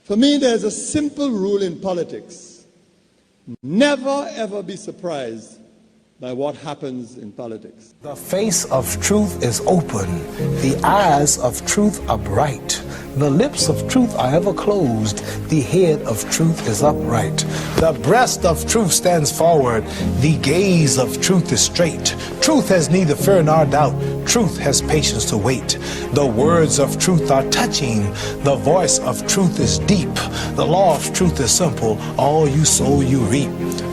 For me, there's a simple rule in politics. Never, ever be surprised by what happens in politics. The face of truth is open. The eyes of truth are bright. The lips of truth are ever closed. The head of truth is upright. The breast of truth stands forward. The gaze of truth is straight. Truth has neither fear nor doubt. Truth has patience to wait. The words of truth are touching. The voice of truth is deep. The law of truth is simple. All you sow, you reap.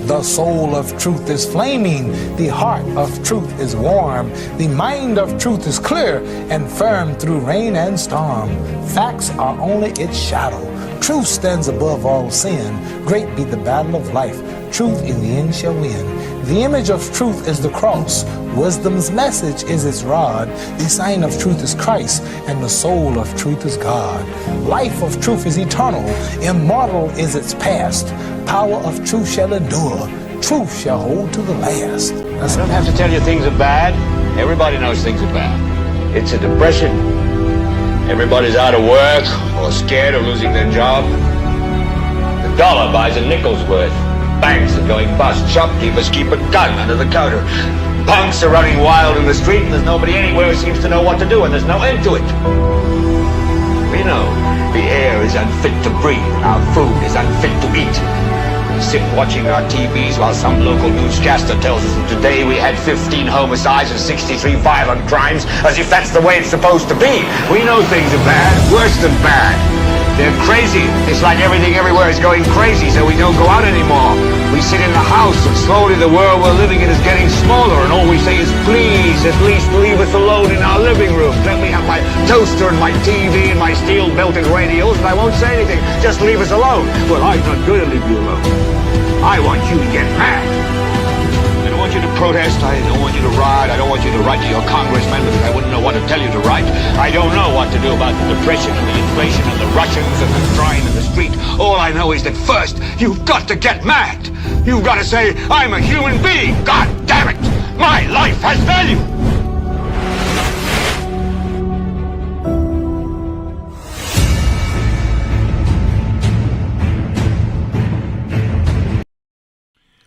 The soul of truth is flaming. The heart of truth is warm. The mind of truth is clear and firm through rain and storm. Facts are only its shadow. Truth stands above all sin. Great be the battle of life. Truth in the end shall win. The image of truth is the cross. Wisdom's message is its rod. The sign of truth is Christ, and the soul of truth is God. Life of truth is eternal. Immortal is its past. Power of truth shall endure. Truth shall hold to the last. I don't have to tell you things are bad. Everybody knows things are bad. It's a depression. Everybody's out of work or scared of losing their job. The dollar buys a nickel's worth. Banks are going bust. Shopkeepers keep a gun under the counter. Punks are running wild in the street, and there's nobody anywhere who seems to know what to do, and there's no end to it. We know the air is unfit to breathe, and our food is unfit to eat. We sit watching our TVs while some local newscaster tells us that today we had 15 homicides and 63 violent crimes, as if that's the way it's supposed to be. We know things are bad, worse than bad. They're crazy. It's like everything everywhere is going crazy, so we don't go out anymore. We sit in the house, and slowly the world we're living in is getting smaller, and all we say is, please, at least leave us alone in our living room. Let me have my toaster and my TV and my steel-belted radios, and I won't say anything. Just leave us alone. Well, I'm not going to leave you alone. I want you to get mad. I don't want you to protest. I don't want you to riot. I don't want you to write to your congressman because I wouldn't know what to tell you to write. I don't know what to do about the depression and the inflation and the Russians and the crime in the street. All I know is that first, you've got to get mad. You've got to say, I'm a human being. God damn it. My life has value.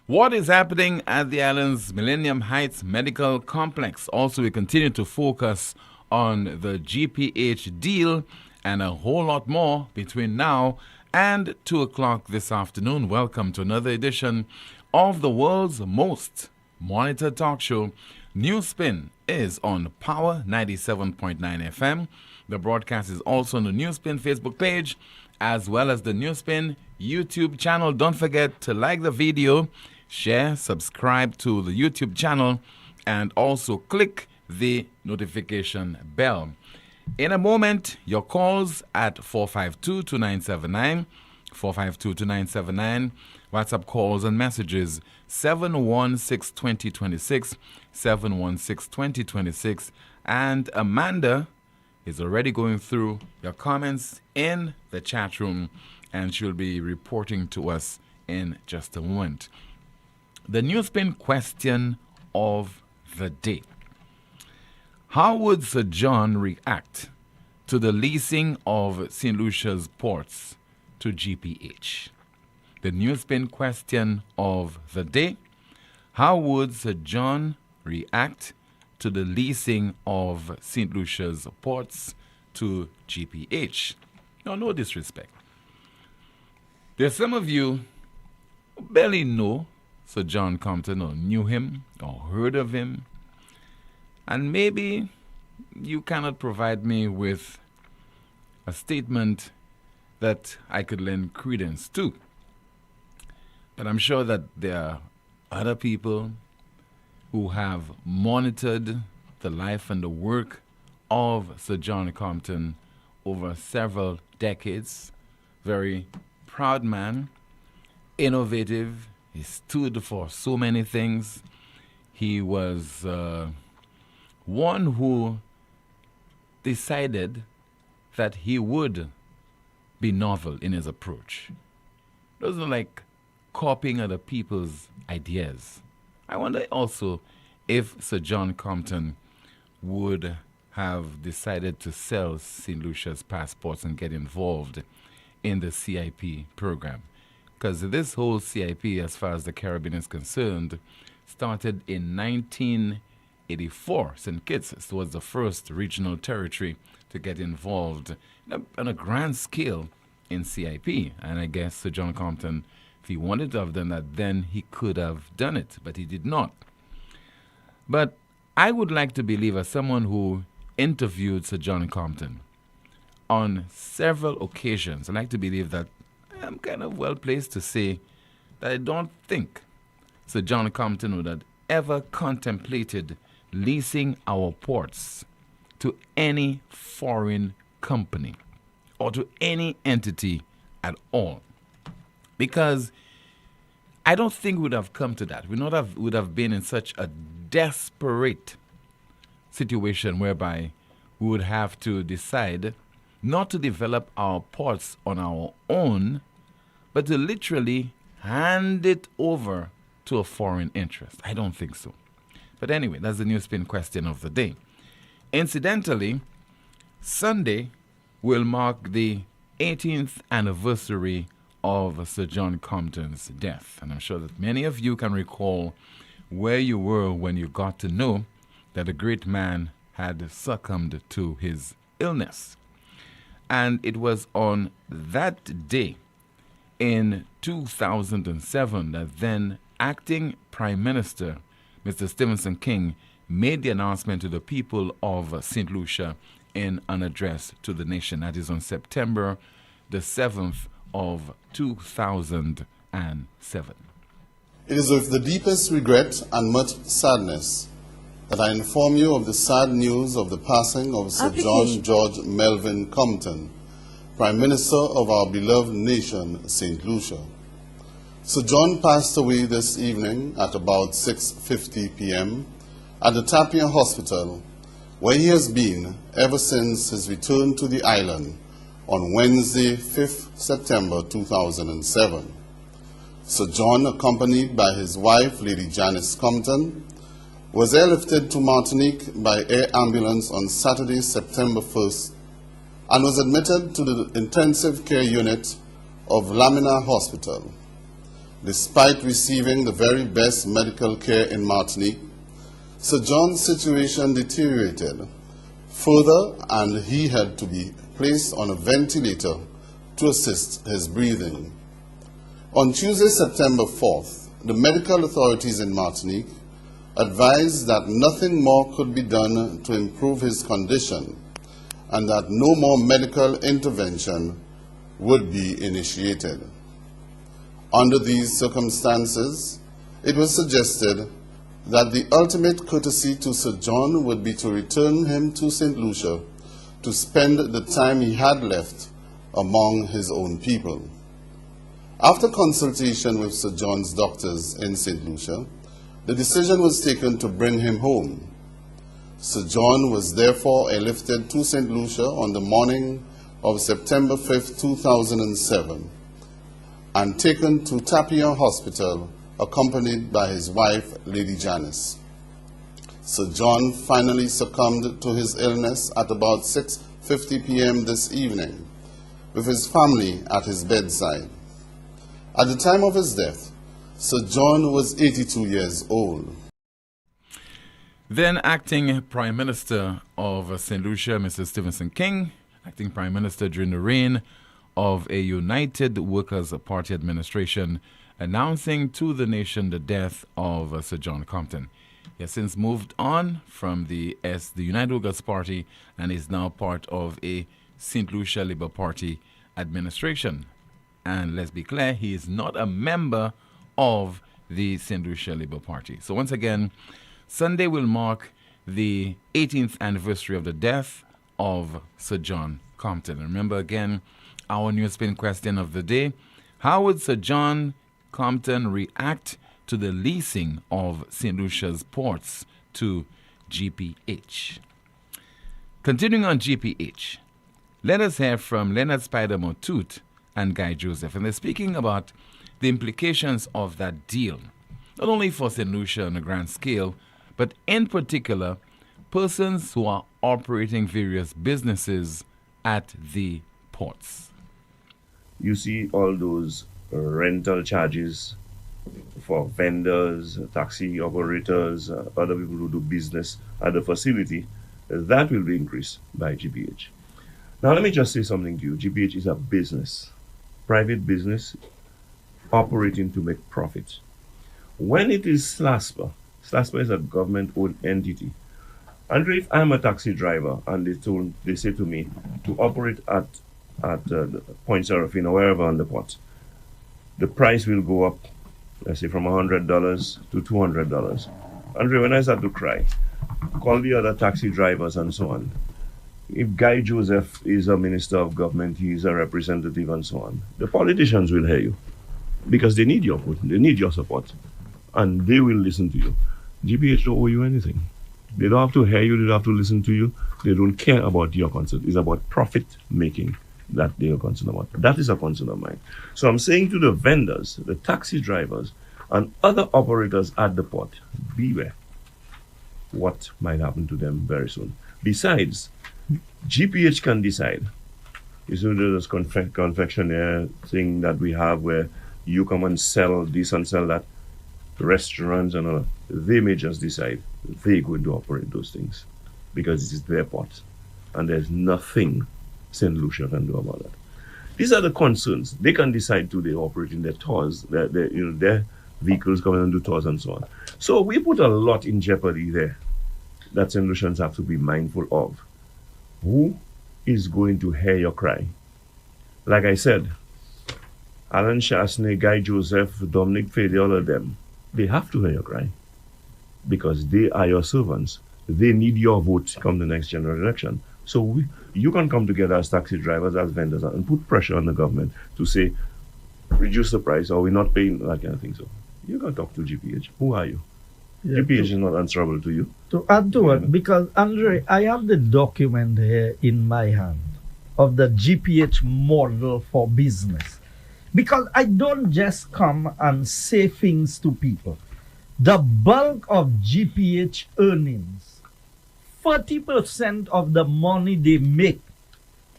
What is happening at the island's Millennium Heights Medical Complex? Also, we continue to focus on the GPH deal and a whole lot more between now and 2 o'clock this afternoon. Welcome to another edition of the world's most monitored talk show. NewsSpin is on Power 97.9 FM. The broadcast is also on the NewsSpin Facebook page as well as the NewsSpin YouTube channel. Don't forget to like the video, share, subscribe to the YouTube channel, and also click the notification bell. In a moment, your calls at 452-2979, 452-2979, WhatsApp calls and messages 716-2026, 716-2026, and Amanda is already going through your comments in the chat room, and she'll be reporting to us in just a moment. The NewsSpin question of the day. How would Sir John react to the leasing of St. Lucia's ports to GPH? The NewsSpin question of the day. How would Sir John react to the leasing of St. Lucia's ports to GPH? No disrespect. There's some of you who barely know Sir John Compton or knew him or heard of him, and maybe you cannot provide me with a statement that I could lend credence to. But I'm sure that there are other people who have monitored the life and the work of Sir John Compton over several decades. Very proud man, innovative. He stood for so many things. He was one who decided that he would be novel in his approach. Doesn't like copying other people's ideas. I wonder also if Sir John Compton would have decided to sell St. Lucia's passports and get involved in the CIP program. Because this whole CIP, as far as the Caribbean is concerned, started in 1984. St. Kitts was the first regional territory to get involved on a grand scale in CIP. And I guess Sir John Compton, if he wanted to have done that, then he could have done it, but he did not. But I would like to believe, as someone who interviewed Sir John Compton on several occasions, I like to believe that I'm kind of well placed to say that I don't think Sir John Compton would have ever contemplated leasing our ports to any foreign company or to any entity at all. Because I don't think we would have come to that. We would have been in such a desperate situation whereby we would have to decide not to develop our ports on our own, but to literally hand it over to a foreign interest. I don't think so. But anyway, that's the NewsSpin question of the day. Incidentally, Sunday will mark the 18th anniversary of Sir John Compton's death. And I'm sure that many of you can recall where you were when you got to know that a great man had succumbed to his illness. And it was on that day in 2007 that then acting Prime Minister, Mr. Stephen King, made the announcement to the people of St. Lucia in an address to the nation. That is on September the 7th of 2007. It is with the deepest regret and much sadness that I inform you of the sad news of the passing of Sir John George Melvin Compton, Prime Minister of our beloved nation, St. Lucia. Sir John passed away this evening at about 6:50 p.m. at the Tapia Hospital, where he has been ever since his return to the island on Wednesday, 5th September 2007. Sir John, accompanied by his wife, Lady Janice Compton, was airlifted to Martinique by air ambulance on Saturday, September 1st, and was admitted to the intensive care unit of Lamina Hospital. Despite receiving the very best medical care in Martinique, Sir John's situation deteriorated further, and he had to be placed on a ventilator to assist his breathing. On Tuesday, September 4th, the medical authorities in Martinique advised that nothing more could be done to improve his condition and that no more medical intervention would be initiated. Under these circumstances, it was suggested that the ultimate courtesy to Sir John would be to return him to St. Lucia to spend the time he had left among his own people. After consultation with Sir John's doctors in St. Lucia, the decision was taken to bring him home. Sir John was therefore airlifted to St. Lucia on the morning of September 5th, 2007, and taken to Tapia Hospital, accompanied by his wife, Lady Janice. Sir John finally succumbed to his illness at about 6:50 p.m. this evening, with his family at his bedside. At the time of his death, Sir John was 82 years old. Then acting Prime Minister of St. Lucia, Mr. Stephen King, acting Prime Minister during the reign of a United Workers' Party administration, announcing to the nation the death of Sir John Compton. He has since moved on from the United Workers' Party and is now part of a St. Lucia Labour Party administration. And let's be clear, he is not a member of the St. Lucia Labour Party. So once again, Sunday will mark the 18th anniversary of the death of Sir John Compton. Remember again, our NewsSpin question of the day: how would Sir John Compton react to the leasing of St. Lucia's ports to GPH? Continuing on GPH, let us hear from Leonard Spider Motoot and Guy Joseph. And they're speaking about the implications of that deal, not only for St. Lucia on a grand scale, but in particular, persons who are operating various businesses at the ports. you see all those rental charges for vendors, taxi operators, other people who do business at the facility, that will be increased by GPH. Now, let me just say something to you. GPH is a business, private business, operating to make profit. When it is SLASPA is a government-owned entity. Andre, if I'm a taxi driver and they say to me to operate at Point Serafin or wherever on the pot, the price will go up, let's say from $100 to $200. Andre, when I start to cry, call the other taxi drivers and so on. If Guy Joseph is a minister of government, he is a representative and so on, the politicians will hear you because they need your vote, they need your support, and they will listen to you. GPH don't owe you anything. They don't have to hear you, they don't have to listen to you. They don't care about your concern. It's about profit making that they are concerned about. That is a concern of mine. So I'm saying to the vendors, the taxi drivers, and other operators at the port, beware what might happen to them very soon. Besides, GPH can decide. You see, there's this confectionery thing that we have where you come and sell this and sell that. Restaurants and all, they may just decide they're going to operate those things because it is their pot and there's nothing St. Lucia can do about that. These are the concerns. They can decide to they operate in their tours, their vehicles come and do tours and so on. So we put a lot in jeopardy there that St. Lucians have to be mindful of. Who is going to hear your cry? Like I said, Alan Shasney, Guy Joseph, Dominic Fede, all of them, they have to hear your cry because they are your servants. They need your vote come the next general election. So you can come together as taxi drivers, as vendors, and put pressure on the government to say, reduce the price or we're not paying that kind of thing. So you can talk to GPH. Who are you? Yeah, GPH is not answerable to you. To add to it, because Andre, I have the document here in my hand of the GPH model for business. Because I don't just come and say things to people. The bulk of GPH earnings, 40% of the money they make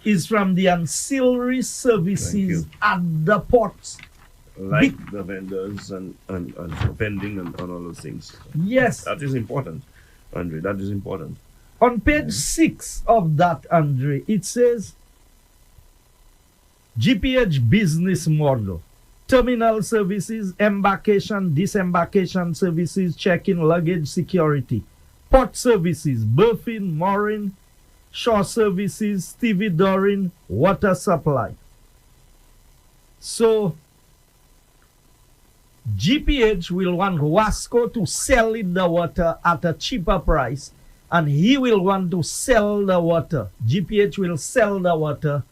is from the ancillary services at the ports. Like the vendors and vending and all those things. Yes. That is important, Andre. That is important. On page 6 of that, Andre, it says, GPH business model, terminal services, embarkation, disembarkation services, check-in, luggage, security, port services, berthing, mooring, shore services, stevedoring, water supply. So, GPH will want Wasco to sell in the water at a cheaper price, and he will want to sell the water. GPH will sell the water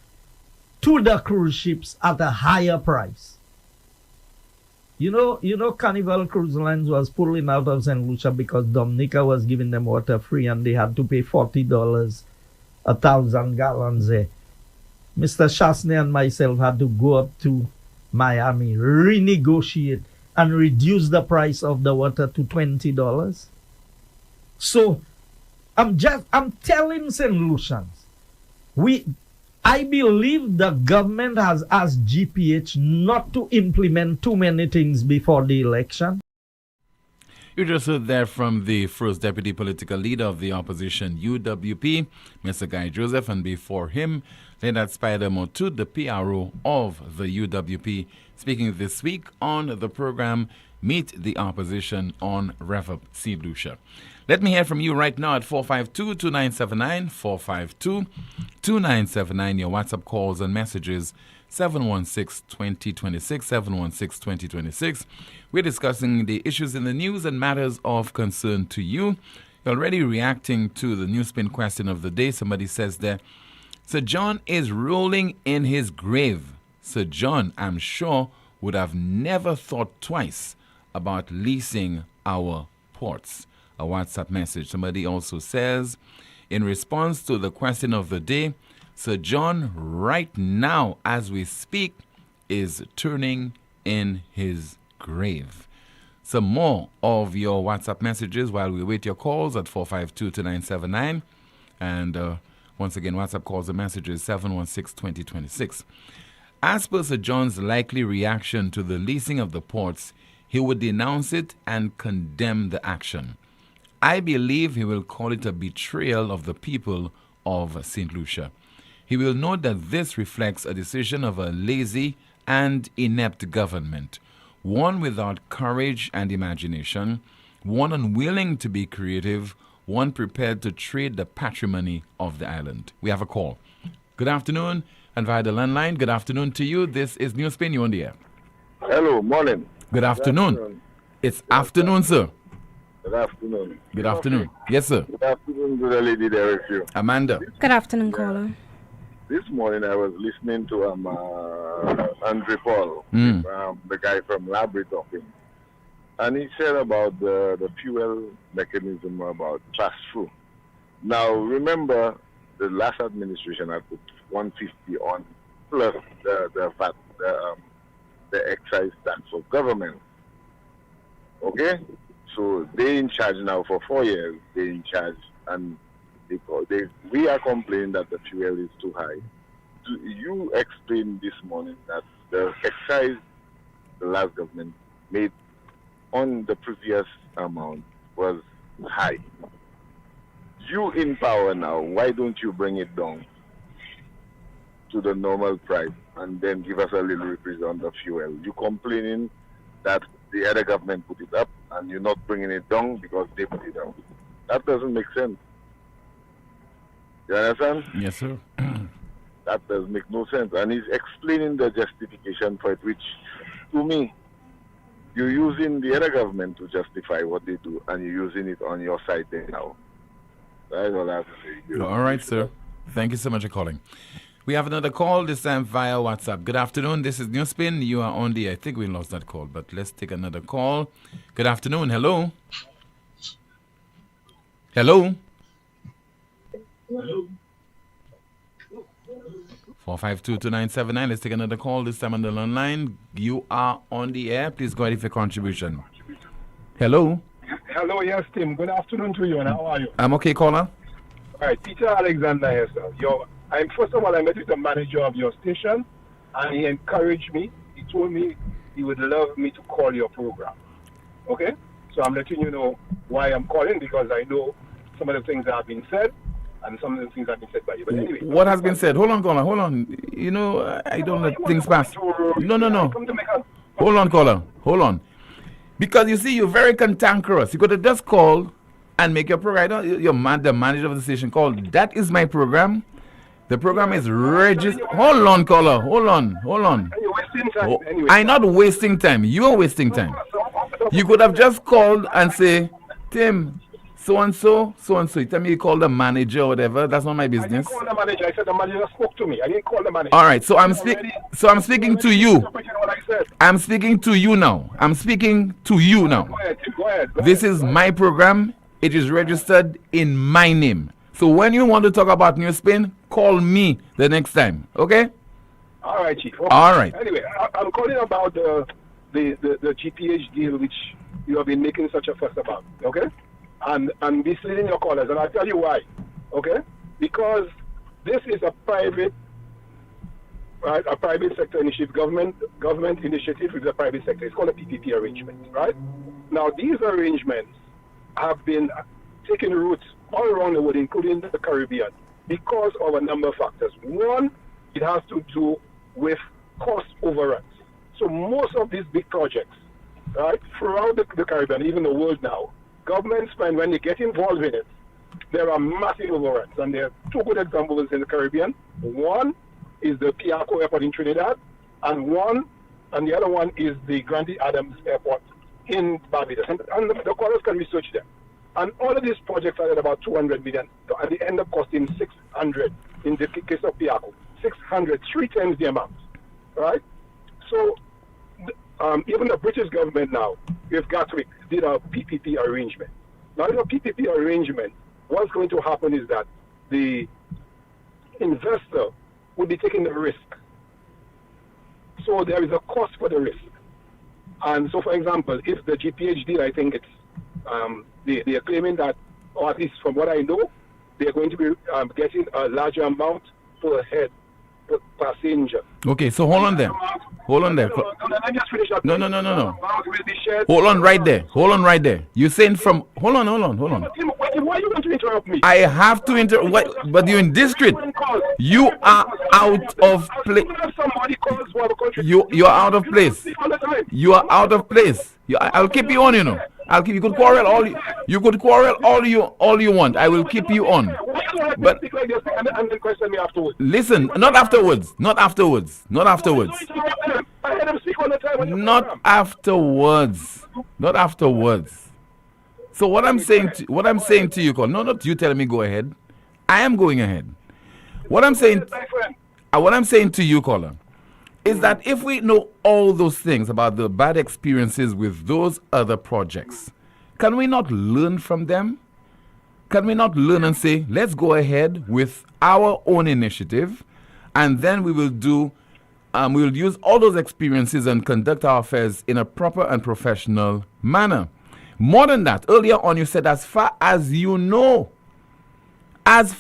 to the cruise ships at a higher price. You know, Carnival Cruise Lines was pulling out of St. Lucia because Dominica was giving them water free and they had to pay $40 1,000 gallons there. Mr. Shasney and myself had to go up to Miami, renegotiate, and reduce the price of the water to $20. So I'm telling St. Lucians, I believe the government has asked GPH not to implement too many things before the election. You just heard there from the first deputy political leader of the opposition, UWP, Mr. Guy Joseph, and before him, Leonard Spider Motud, the PRO of the UWP, speaking this week on the program Meet the Opposition on Rev Up St. Lucia. Let me hear from you right now at 452-2979, 452-2979, your WhatsApp calls and messages, 716-2026, 716-2026. We're discussing the issues in the news and matters of concern to you. You're already reacting to the NewsSpin question of the day. Somebody says there, Sir John is rolling in his grave. Sir John, I'm sure, would have never thought twice about leasing our ports. A WhatsApp message. Somebody also says, in response to the question of the day, Sir John, right now, as we speak, is turning in his grave. Some more of your WhatsApp messages while we wait your calls at 452-2979. And once again, WhatsApp calls and messages 716-2026. As per Sir John's likely reaction to the leasing of the ports, he would denounce it and condemn the action. I believe he will call it a betrayal of the people of St. Lucia. He will note that this reflects a decision of a lazy and inept government, one without courage and imagination, one unwilling to be creative, one prepared to trade the patrimony of the island. We have a call. Good afternoon, and via the landline, good afternoon to you. This is NewsSpin, you on the air. Hello, morning. Good afternoon. It's afternoon, sir. Good afternoon. Good afternoon. Yes, sir. Good afternoon to the lady there with you. Amanda. Good afternoon, caller. This morning I was listening to Andre Paul, the guy from Labrie talking. And he said about the fuel mechanism about pass-through. Now, remember, the last administration had put 150 on, plus the VAT, the excise tax of government. Okay? So they're in charge now for 4 years. They're in charge, and we are complaining that the fuel is too high. You explained this morning that the excise the last government made on the previous amount was high. You in power now, why don't you bring it down to the normal price and then give us a little reprise on the fuel? You complaining that the other government put it up and you're not bringing it down because they put it up. That doesn't make sense. You understand? Yes, sir. That does make no sense. And he's explaining the justification for it, which, to me, you're using the other government to justify what they do, and you're using it on your side there now. That's all I have to say. All right, sir. Thank you so much for calling. We have another call, this time via WhatsApp. Good afternoon. This is NewsSpin. You are on the... I think we lost that call, but let's take another call. Good afternoon. Hello. Hello. Hello. 4522979. Let's take another call, this time on the line. You are on the air. Please go ahead with your contribution. Hello. Hello, yes, Tim. Good afternoon to you, and how are you? I'm okay, caller. All right, Peter Alexander here, sir. First of all, I met with the manager of your station, and he encouraged me. He told me he would love me to call your program. Okay? So I'm letting you know why I'm calling, because I know some of the things that have been said, and some of the things have been said by you. But anyway. What has been said? Hold on, caller. Hold on. You know, I don't let things pass. No. Hold on, caller. Hold on. Because you see, you're very cantankerous. You could have just called and make your program. The manager of the station called. That is my program. The program is registered. Hold on, caller. Hold on. You're wasting time. Anyway. I'm not wasting time. You're wasting time. You could have just called and say, Tim, so-and-so. You tell me you call the manager or whatever. That's not my business. I didn't call the manager. I said the manager spoke to me. I didn't call the manager. All right. So I'm speaking to you. I'm speaking to you now. Go ahead. This is my program. It is registered in my name. So when you want to talk about NewsSpin, call me the next time. Okay? All right, Chief. Okay. All right. Anyway, I'm calling about the GPH deal, which you have been making such a fuss about. Okay? And misleading your callers, and I'll tell you why. Okay? Because this is a private sector initiative, government initiative with the private sector. It's called a PPP arrangement, right? Now, these arrangements have been taking roots all around the world, including the Caribbean, because of a number of factors. One, it has to do with cost overruns. So most of these big projects, right, throughout the Caribbean, even the world now, governments, when they get involved in it, there are massive overruns. And there are two good examples in the Caribbean. One is the Piarco Airport in Trinidad, and the other one is the Grandi Adams Airport in Barbados. And the callers can research them. And all of these projects are at about 200 million, and they end up costing 600 in the case of Piarco. 600, 3 times the amount, right? So even the British government now, with Gatwick, did a PPP arrangement. Now, in a PPP arrangement, what's going to happen is that the investor will be taking the risk. So there is a cost for the risk. And so, for example, if the GPH deal, I think it's they are claiming that, or at least from what I know, they are going to be getting a larger amount per head passenger. Okay, so hold on there. Hold on there. Let me just finish that. No. Amount will be shared. Hold on right there. You're saying from... Hold on. Why you want to interrupt me? I have to but you're in district. You are out of place. You're out of place. You are out of place. I'll keep you on, you know. You could quarrel all you want. I will keep you on. But and then question me afterwards. Listen, not afterwards. Not afterwards. I had them speak all the time. Not afterwards. So what I'm saying to you, Colin, not you telling me go ahead. I am going ahead. What I'm saying to you, Colin, is that if we know all those things about the bad experiences with those other projects, can we not learn from them? Can we not learn and say, let's go ahead with our own initiative, and then we will we'll use all those experiences and conduct our affairs in a proper and professional manner. More than that, earlier on you said as far as you know. But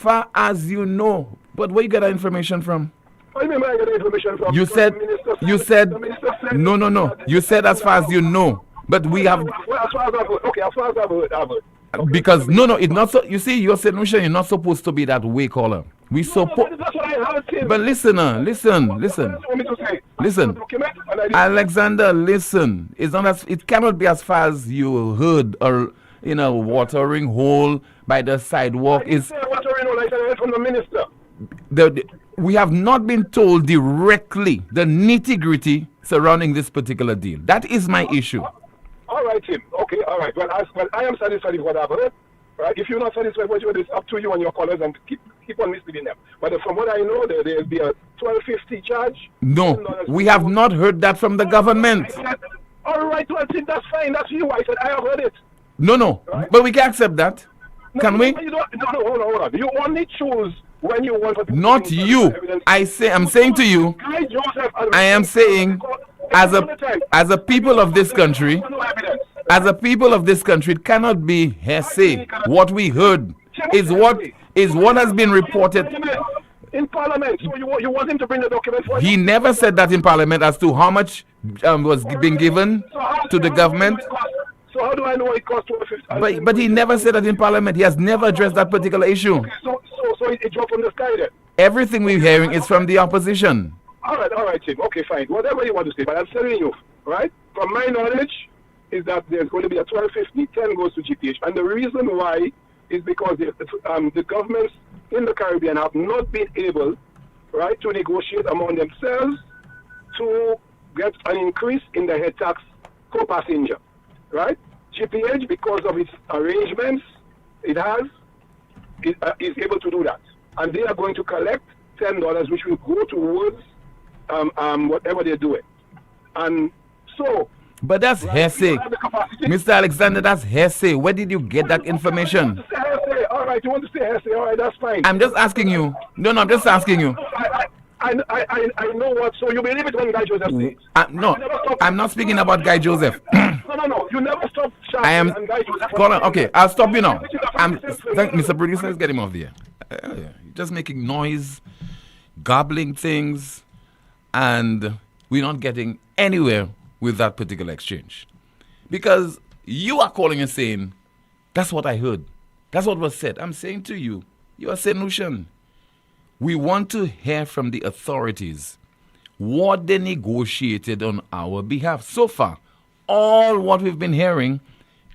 where you get that information from? What do you mean where I get the information from? You said no. You said as far as you know. But we have... Well, as far as I've heard. Okay, as far as I've heard. Okay. Because, no, it's not so... You see, your solution, you're not supposed to be that way, caller. That's what I heard, Tim. But listen. Alexander, listen. It's not as... It cannot be as far as you heard or, watering hole by the sidewalk. It's watering hole, I heard from the minister. We have not been told directly the nitty-gritty surrounding this particular deal. That is my issue. All right, Tim. Okay, all right. Well, I am satisfied with what I've heard. Right? If you're not satisfied with what it's up to you and your callers, and keep on misleading them. But from what I know, there'll be a $12.50 charge. No, we have not heard that from the government. All right, well, Tim, that's fine. That's you. I said I have heard it. No, right? But we can accept that. Can we? No, hold on. You only choose when you want. Not you. I'm saying to you. I am saying, as a people of this country, it cannot be hearsay. What we heard is what has been reported in Parliament. So you want him to bring the document for you? He never said that in Parliament as to how much was being given to the government. So how do I know it cost $12.50? But he never said that in Parliament. He has never addressed that particular issue. Okay, so it dropped from the sky then? Everything we're hearing is from the opposition. All right, Tim. Okay, fine. Whatever you want to say, but I'm telling you, right? From my knowledge, is that there's going to be a $12.50, 10 goes to GPH, and the reason why is because the governments in the Caribbean have not been able, right, to negotiate among themselves to get an increase in the head tax per passenger, right? GPH, because of its arrangements, is able to do that, and they are going to collect $10, which will go towards whatever they're doing, and so. But that's hearsay, Mr. Alexander. That's hearsay. Where did you get that information? All right, you want to say hearsay? All right, that's fine. I'm just asking you. No, I'm just asking you. I know what. So you believe it when Guy Joseph says? No, I'm not speaking about Guy Joseph. No. You never stop shouting. Guy Joseph. Okay, I'll stop you now. Mr. Producer, let's get him off there. You're just making noise, gobbling things, and we're not getting anywhere with that particular exchange. Because you are calling and saying, that's what I heard. That's what was said. I'm saying to you, you are saying, Lucian, we want to hear from the authorities what they negotiated on our behalf. So far, all what we've been hearing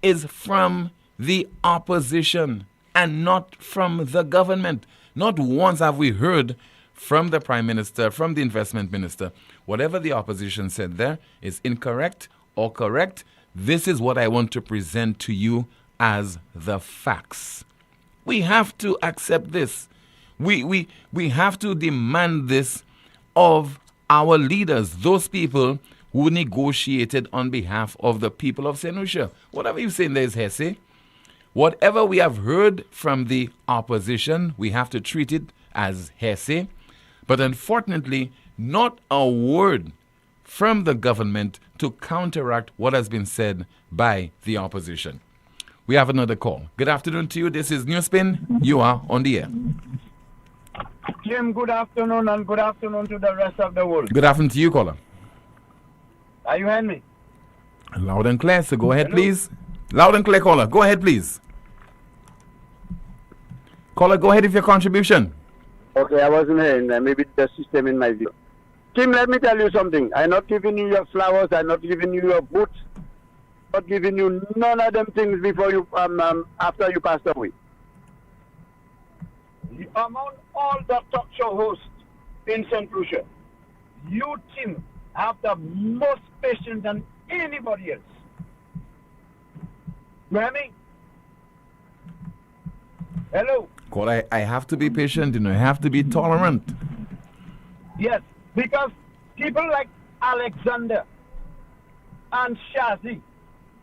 is from the opposition and not from the government. Not once have we heard from the Prime Minister, from the Investment Minister. Whatever the opposition said there is incorrect or correct. This is what I want to present to you as the facts. We have to accept this. We have to demand this of our leaders, those people who negotiated on behalf of the people of St. Lucia. Whatever you say there is hearsay. Whatever we have heard from the opposition, we have to treat it as hearsay. But unfortunately, not a word from the government to counteract what has been said by the opposition. We have another call. Good afternoon to you. This is NewsSpin. You are on the air. Jim, good afternoon, and good afternoon to the rest of the world. Good afternoon to you, caller. Are you hearing me? Loud and clear, so go ahead, Hello? please. Loud and clear, caller. Go ahead, please. Caller, go ahead with your contribution. Okay, I wasn't hearing that. Maybe the system in my view. Tim, let me tell you something. I'm not giving you your flowers. I'm not giving you your boots. Not giving you none of them things before you after you passed away. Among all the talk show hosts in St. Lucia, you, Tim, have the most patience than anybody else. You hear me? Hello? Caller, I have to be patient, I have to be tolerant. Yes, because people like Alexander and Shazi,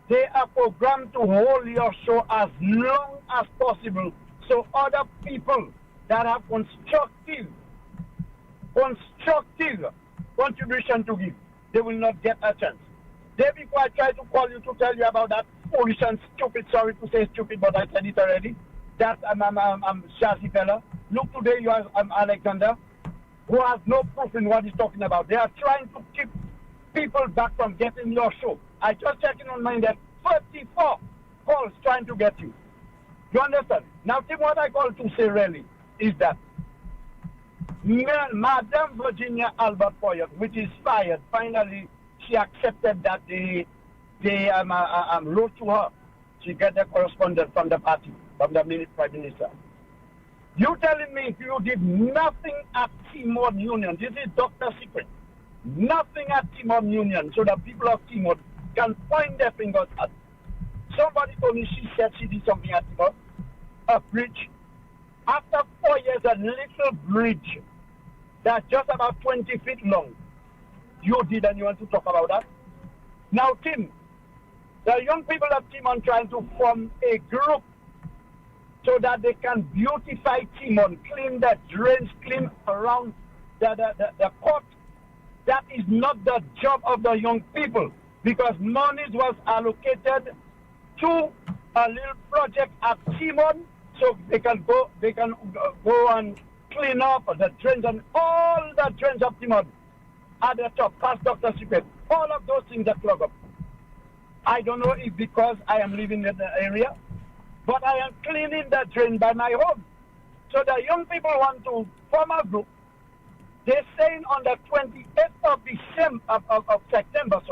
they are programmed to hold your show as long as possible so other people that have constructive contribution to give, they will not get a chance. Day before I tried to call you to tell you about that foolish and stupid, sorry to say stupid, but I said it already, that I'm Shazi fella. Look, today you are Alexander, who has no proof in what he's talking about. They are trying to keep people back from getting your show. I just checking on mine that 34 calls trying to get you. You understand? Now, Tim, what I call to say really is that Madam Virginia Albert Poyet, which is fired, finally she accepted that they wrote to her. She got the correspondent from the party, from the Prime Minister. You telling me if you did nothing at Timor Union, this is Dr. Secret, nothing at Timor Union, so that people of Timor can point their fingers at. Somebody told me she said she did something at Timor, a bridge. After 4 years, a little bridge that's just about 20 feet long. You did, and you want to talk about that? Now, Tim, the young people of Timon trying to form a group so that they can beautify Timon, clean the drains, clean around the port. That is not the job of the young people, because money was allocated to a little project at Timon, so they can go and clean up the drains and all the drains of Timon at the top, past Dr. Secret. All of those things are clogged up. I don't know if because I am living in the area, but I am cleaning the drain by my home. So the young people want to form a group. They're saying on the 28th of September,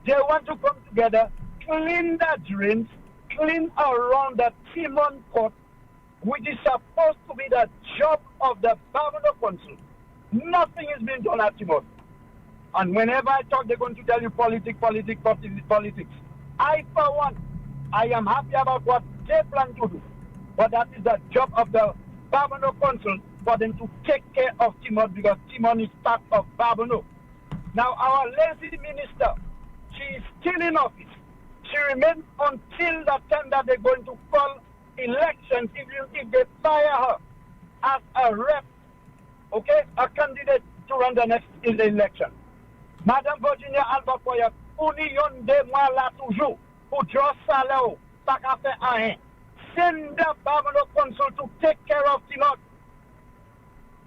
they want to come together, clean the drains, clean around the Timon Court, which is supposed to be the job of the Barbados Council. Nothing is being done at Timon. And whenever I talk, they're going to tell you politics. I, for one, I am happy about what they plan to do. But that is the job of the Barbados Council for them to take care of Timon, because Timon is part of Barbados. Now, our lazy minister, she is still in office. She remains until the time that they're going to call elections, if they fire her as a rep, okay, a candidate to run the next election. Madame Virginia Albert Poyet, uni yon de moi la toujours, pour draw salaire, pas qu'à faire rien. Send the Barbados Council to take care of Timon.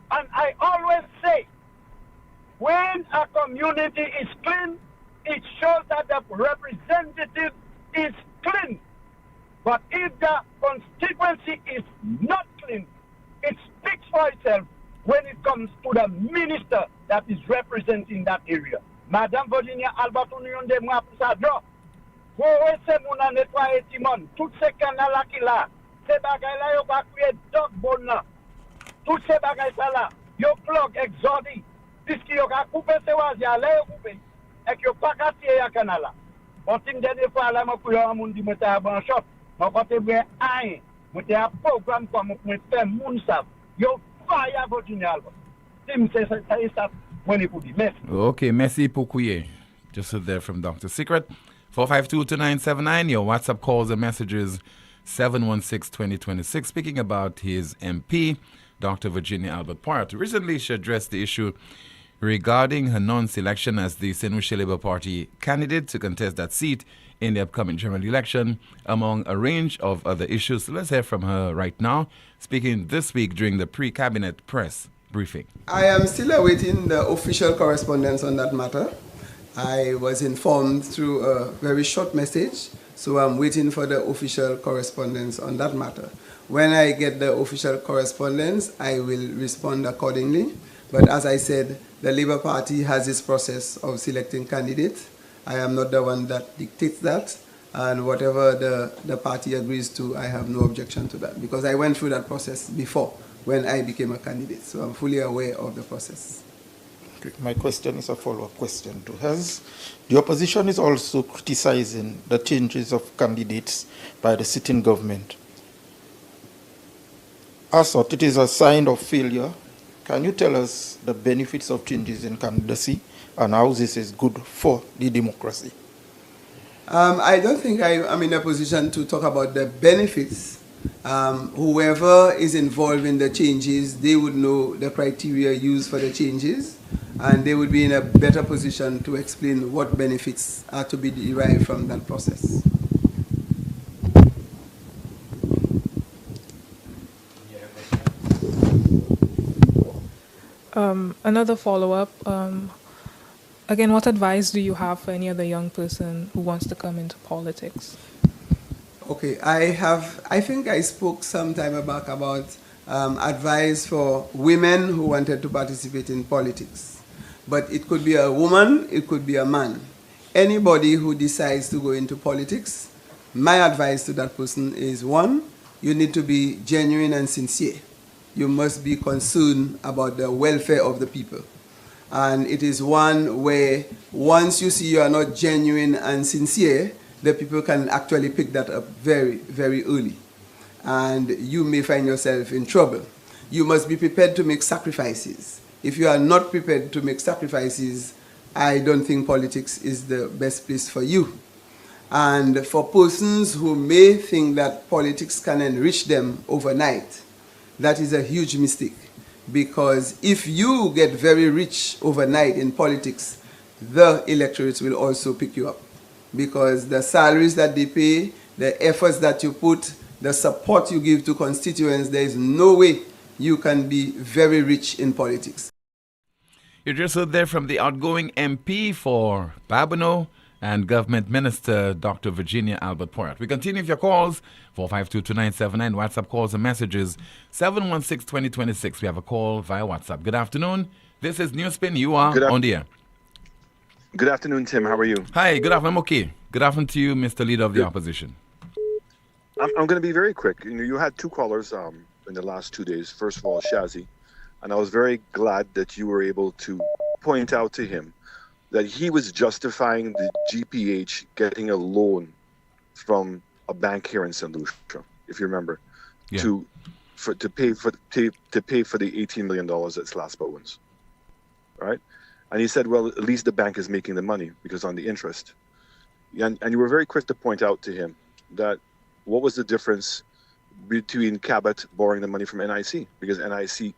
And I always say, when a community is clean, it shows that the representative is clean. But if the constituency is not clean, it speaks for itself when it comes to the minister that is representing that area. Madame Virginia Albert Union de moi pour sa job. Vous c'est mon a nettoyer Timon. Toutes ces canals là qui là, ces bagages là yo va créer dog bon là. Toutes ces bagages là, yo clog exodi. Puisque yo va couper ces oiseaux là yo couper. Et que yo pas casser ya canal là. On tin dernière fois là moi pour yo moun di monter à ban shop. Moi côté bien rien. Monter un programme comme moi faire moun ça. Yo fire Virginia Albert. Tim c'est ça when it could be messy. Okay, merci beaucoup. Just there from Dr. Secret. 452-2979, your WhatsApp calls and messages 716-2026, speaking about his MP, Dr. Virginia Albert Poyet. Recently, she addressed the issue regarding her non-selection as the St. Lucia Labour Party candidate to contest that seat in the upcoming general election, among a range of other issues. So let's hear from her right now, speaking this week during the pre-cabinet press briefing. I am still awaiting the official correspondence on that matter. I was informed through a very short message, so I'm waiting for the official correspondence on that matter. When I get the official correspondence, I will respond accordingly. But as I said, the Labour Party has its process of selecting candidates. I am not the one that dictates that, and whatever the party agrees to, I have no objection to that, because I went through that process before when I became a candidate, so I'm fully aware of the process. Okay. My question is a follow-up question to hers. The opposition is also criticizing the changes of candidates by the sitting government. As such, it is a sign of failure. Can you tell us the benefits of changes in candidacy and how this is good for the democracy? I don't think I'm in a position to talk about the benefits. Whoever is involved in the changes, they would know the criteria used for the changes, and they would be in a better position to explain what benefits are to be derived from that process. Another follow-up. Again, what advice do you have for any other young person who wants to come into politics? Okay, I think I spoke some time back about advice for women who wanted to participate in politics. But it could be a woman, it could be a man. Anybody who decides to go into politics, my advice to that person is, one, you need to be genuine and sincere. You must be concerned about the welfare of the people. And it is one where once you see you are not genuine and sincere, the people can actually pick that up very, very early. And you may find yourself in trouble. You must be prepared to make sacrifices. If you are not prepared to make sacrifices, I don't think politics is the best place for you. And for persons who may think that politics can enrich them overnight, that is a huge mistake. Because if you get very rich overnight in politics, the electorate will also pick you up. Because the salaries that they pay, the efforts that you put, the support you give to constituents, there is no way you can be very rich in politics. You just heard there from the outgoing MP for Babonneau and Government Minister Dr. Virginia Albert Poyat. We continue with your calls, 452-2979, WhatsApp calls and messages, 716-2026. We have a call via WhatsApp. Good afternoon. This is NewsSpin. You are on the air. Good afternoon, Tim. How are you? Hi, good afternoon. I'm okay. Good afternoon to you, Mr. Leader of the Opposition. I'm going to be very quick. You had two callers in the last 2 days. First of all, Shazzy. And I was very glad that you were able to point out to him that he was justifying the GPH getting a loan from a bank here in St. Lucia, if you remember, to pay for the $18 million that SLASPA owns, right? And he said, well, at least the bank is making the money because on the interest. And you were very quick to point out to him that what was the difference between Cabot borrowing the money from NIC, because NIC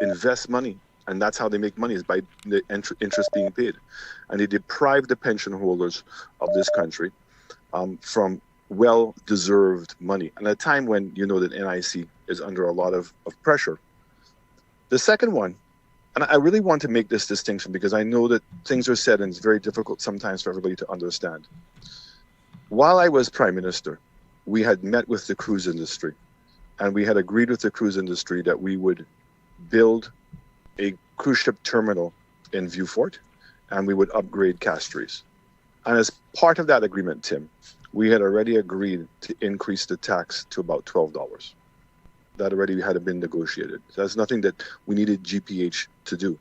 invests money. And that's how they make money, is by the interest being paid. And they deprive the pension holders of this country from well-deserved money. And at a time when you know that NIC is under a lot of pressure. The second one, and I really want to make this distinction because I know that things are said and it's very difficult sometimes for everybody to understand. While I was Prime Minister, we had met with the cruise industry. And we had agreed with the cruise industry that we would build a cruise ship terminal in Vieux-Fort, and we would upgrade Castries. And as part of that agreement, Tim, we had already agreed to increase the tax to about $12. That already had been negotiated. So that's nothing that we needed GPH to do.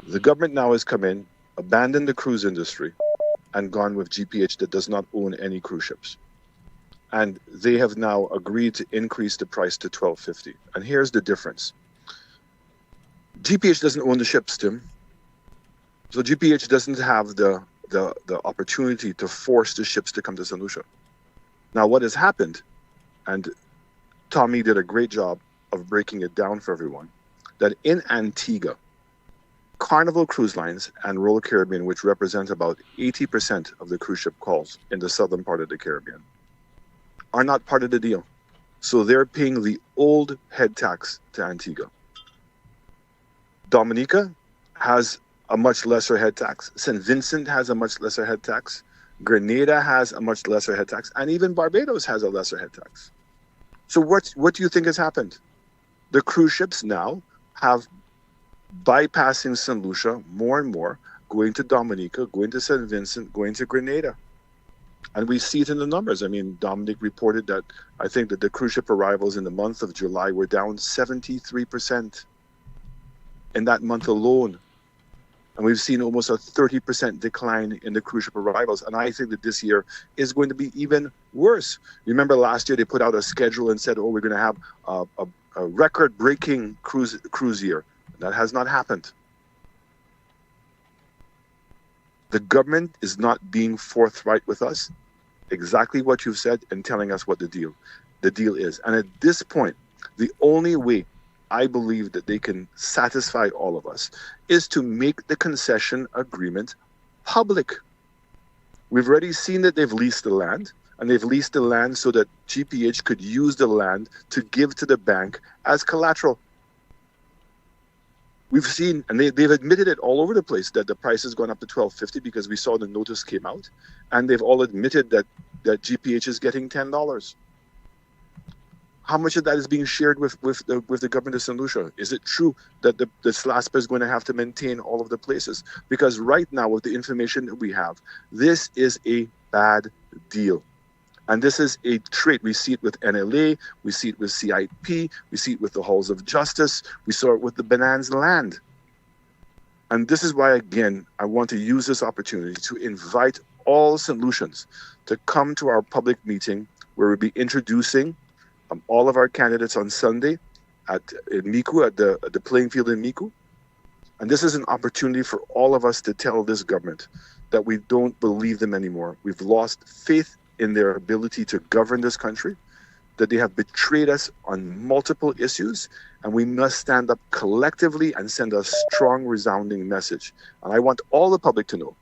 The government now has come in, abandoned the cruise industry, and gone with GPH that does not own any cruise ships. And they have now agreed to increase the price to $12.50. And here's the difference. GPH doesn't own the ships, Tim. So GPH doesn't have the opportunity to force the ships to come to St. Lucia. Now, what has happened, and Tommy did a great job of breaking it down for everyone, that in Antigua, Carnival Cruise Lines and Royal Caribbean, which represent about 80% of the cruise ship calls in the southern part of the Caribbean, are not part of the deal. So they're paying the old head tax to Antigua. Dominica has a much lesser head tax. St. Vincent has a much lesser head tax. Grenada has a much lesser head tax. And even Barbados has a lesser head tax. So what do you think has happened? The cruise ships now have bypassing St. Lucia more and more, going to Dominica, going to St. Vincent, going to Grenada. And we see it in the numbers. I mean, Dominic reported that I think that the cruise ship arrivals in the month of July were down 73% in that month alone. And we've seen almost a 30% decline in the cruise ship arrivals. And I think that this year is going to be even worse. Remember last year they put out a schedule and said, oh, we're going to have a record-breaking cruise year. That has not happened. The government is not being forthright with us, exactly what you've said, and telling us what the deal is. And at this point, the only way I believe that they can satisfy all of us is to make the concession agreement public. We've already seen that they've leased the land, and they've leased the land so that GPH could use the land to give to the bank as collateral. We've seen, and they've admitted it all over the place, that the price has gone up to $12.50 because we saw the notice came out, and they've all admitted that GPH is getting $10. How much of that is being shared with the government of St. Lucia? Is it true that the SLASPA is going to have to maintain all of the places? Because right now, with the information that we have, this is a bad deal. And this is a trait. We see it with NLA, we see it with CIP, we see it with the halls of justice, we saw it with the Bonanza land. And this is why, again, I want to use this opportunity to invite all St. Lucians to come to our public meeting where we'll be introducing all of our candidates on Sunday in Micoud, at the playing field in Micoud. And this is an opportunity for all of us to tell this government that we don't believe them anymore. We've lost faith in their ability to govern this country, that they have betrayed us on multiple issues, and we must stand up collectively and send a strong, resounding message. And I want all the public to know,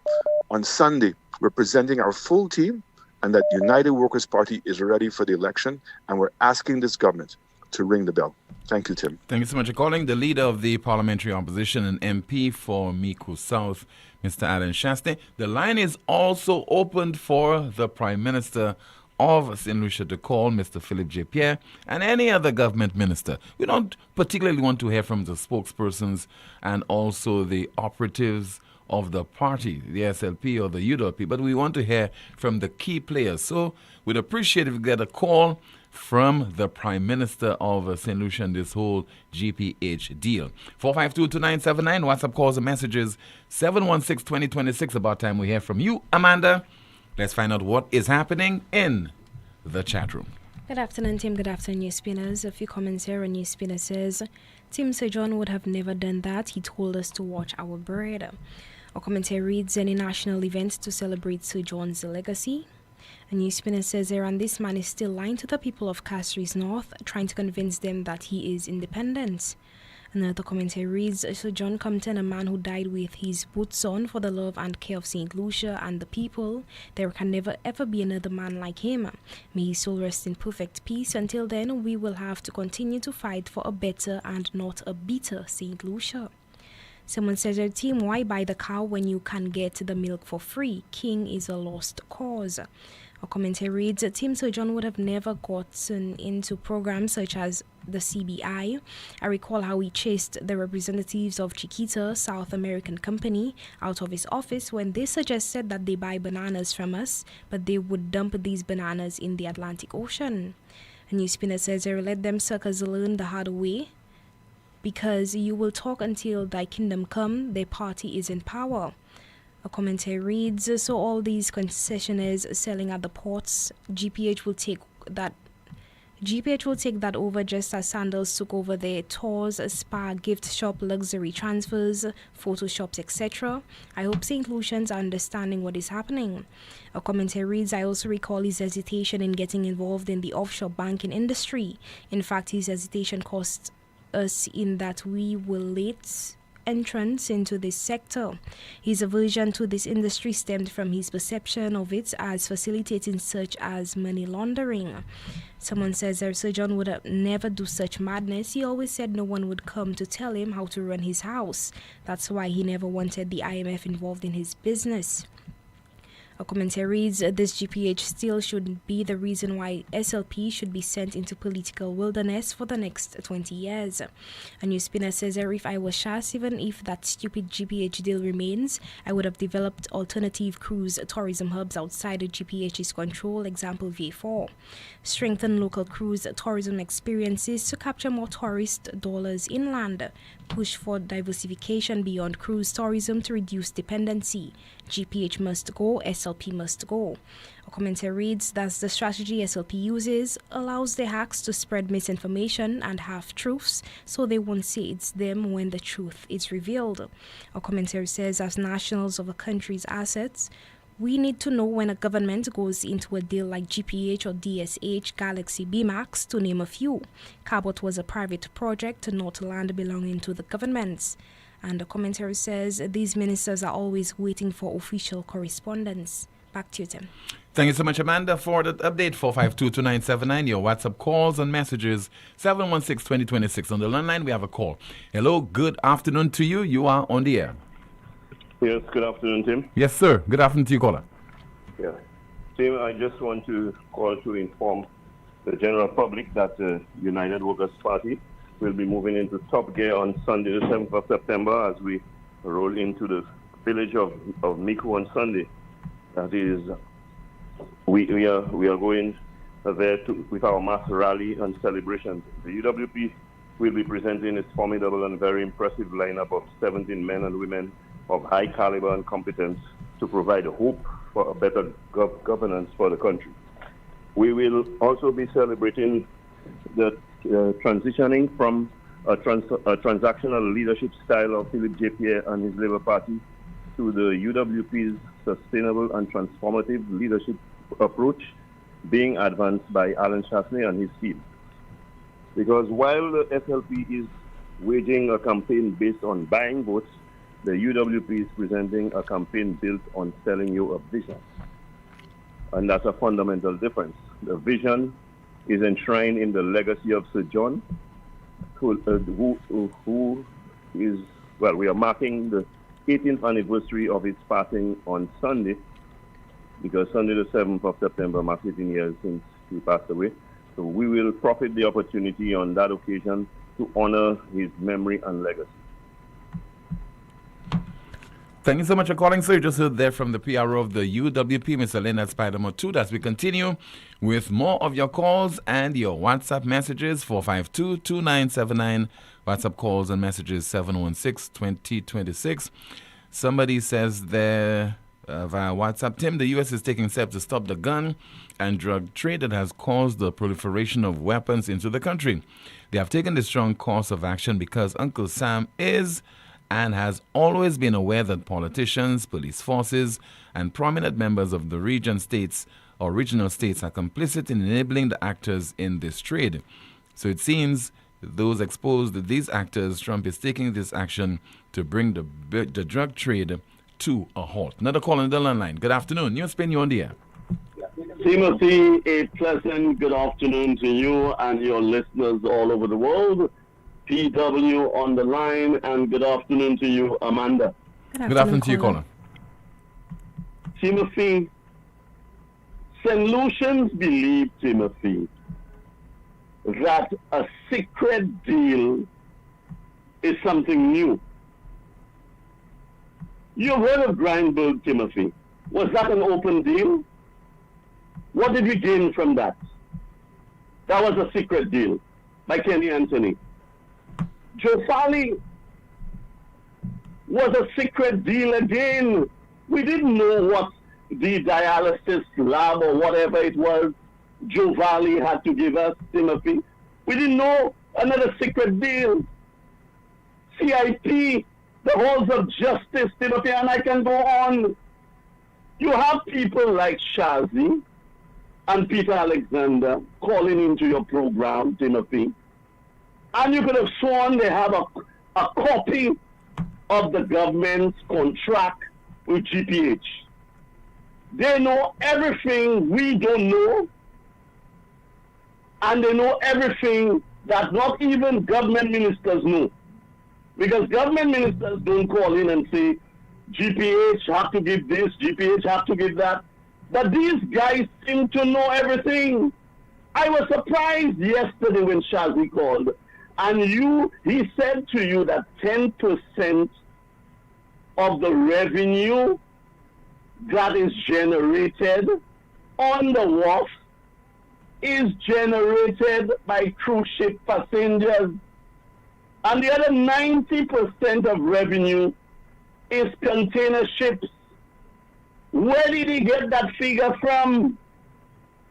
on Sunday, we're presenting our full team, and that United Workers' Party is ready for the election, and we're asking this government to ring the bell. Thank you, Tim. Thank you so much for calling. The leader of the parliamentary opposition and MP for Micoud South, Mr. Alan Shastey. The line is also opened for the Prime Minister of St. Lucia to call, Mr. Philip J. Pierre, and any other government minister. We don't particularly want to hear from the spokespersons and also the operatives of the party, the SLP or the UWP, but we want to hear from the key players. So we'd appreciate if we get a call from the Prime Minister of St. Lucia in this whole GPH deal. 452-2979, WhatsApp calls and messages, 716-2026. About time we hear from you, Amanda. Let's find out what is happening in the chat room. Good afternoon, Tim. Good afternoon, NewsSpinners. A few comments here. NewsSpinner says, Tim, Sir John would have never done that. He told us to watch our bread. Our commentary reads, any national event to celebrate Sir John's legacy. A NewsSpinner says, and this man is still lying to the people of Castries North, trying to convince them that he is independent. Another commentary reads, Sir John Compton, a man who died with his boots on for the love and care of St. Lucia and the people. There can never ever be another man like him. May his soul rest in perfect peace. Until then, we will have to continue to fight for a better and not a bitter St. Lucia. Someone says, team, why buy the cow when you can get the milk for free? King is a lost cause. A commentary reads, Team Sir John would have never gotten into programs such as the CBI. I recall how he chased the representatives of Chiquita, South American company, out of his office when they suggested that they buy bananas from us, but they would dump these bananas in the Atlantic Ocean. A NewsSpinner says, let them suckers learn the hard way, because you will talk until thy kingdom come, their party is in power. A commentary reads, so all these concessionaires selling at the ports, GPH will take that over just as Sandals took over their tours, spa, gift shop, luxury transfers, photo shops, etc. I hope St. Lucians are understanding what is happening. A commentary reads, I also recall his hesitation in getting involved in the offshore banking industry. In fact, his hesitation cost us in that we were late entrance into this sector. His aversion to this industry stemmed from his perception of it as facilitating such as money laundering. Someone says Sir John would never do such madness. He always said no one would come to tell him how to run his house. That's why he never wanted the IMF involved in his business. A commentary reads, this GPH still should be the reason why SLP should be sent into political wilderness for the next 20 years. A NewsSpinner says, if I was Shas, even if that stupid GPH deal remains, I would have developed alternative cruise tourism hubs outside the GPH's control, example V4. Strengthen local cruise tourism experiences to capture more tourist dollars inland. Push for diversification beyond cruise tourism to reduce dependency. GPH must go, SLP must go. A commentary reads, that's the strategy SLP uses, allows the hacks to spread misinformation and half-truths so they won't say it's them when the truth is revealed. A commentary says, as nationals of a country's assets, we need to know when a government goes into a deal like GPH or DSH, Galaxy, BMAX, to name a few. Cabot was a private project, not land belonging to the governments. And the commentary says these ministers are always waiting for official correspondence. Back to you, Tim. Thank you so much, Amanda, for that update. 452-2979. Your WhatsApp calls and messages 716-2026. On the line, we have a call. Hello, good afternoon to you. You are on the air. Yes, good afternoon, Tim. Yes, sir. Good afternoon to you, caller. Yeah. Tim, I just want to call to inform the general public that the United Workers' Party will be moving into top gear on Sunday, the 7th of September, as we roll into the village of Miku on Sunday. That is, we are going there with our mass rally and celebrations. The UWP will be presenting its formidable and very impressive lineup of 17 men and women of high caliber and competence to provide hope for a better governance for the country. We will also be celebrating the transitioning from a transactional leadership style of Philip J. Pierre and his Labour Party to the UWP's sustainable and transformative leadership approach being advanced by Alan Chasney and his team. Because while the SLP is waging a campaign based on buying votes, the UWP is presenting a campaign built on selling you a vision. And that's a fundamental difference. The vision is enshrined in the legacy of Sir John, who is, well, we are marking the 18th anniversary of his passing on Sunday, because Sunday the 7th of September marks 18 years since he passed away. So we will profit the opportunity on that occasion to honor his memory and legacy. Thank you so much for calling, sir. You just heard there from the PRO of the UWP, Mr. Leonard Spidermore 2. As we continue with more of your calls and your WhatsApp messages, 452-2979. WhatsApp calls and messages, 716-2026. Somebody says there via WhatsApp, Tim, the U.S. is taking steps to stop the gun and drug trade that has caused the proliferation of weapons into the country. They have taken this strong course of action because Uncle Sam is and has always been aware that politicians, police forces, and prominent members of the regional states are complicit in enabling the actors in this trade. So it seems those exposed, these actors, Trump is taking this action to bring the drug trade to a halt. Another call on the line. Good afternoon. NewsSpin, you on the air. Timothy, a pleasant good afternoon to you and your listeners all over the world. PW on the line, and good afternoon to you, Amanda. Good afternoon to you, caller. Timothy, St. Lucians believe, Timothy, that a secret deal is something new. You've heard of Grindberg, Timothy. Was that an open deal? What did we gain from that? That was a secret deal by Kenny Anthony. Joe Farley was a secret deal again. We didn't know what the dialysis lab or whatever it was Joe Farley had to give us, Timothy. We didn't know. Another secret deal. CIP, the halls of justice, Timothy, and I can go on. You have people like Shazi and Peter Alexander calling into your program, Timothy. And you could have sworn they have a copy of the government's contract with GPH. They know everything we don't know, and they know everything that not even government ministers know. Because government ministers don't call in and say, GPH have to give this, GPH have to give that. But these guys seem to know everything. I was surprised yesterday when Shazi called, and he said to you that 10% of the revenue that is generated on the wharf is generated by cruise ship passengers. And the other 90% of revenue is container ships. Where did he get that figure from?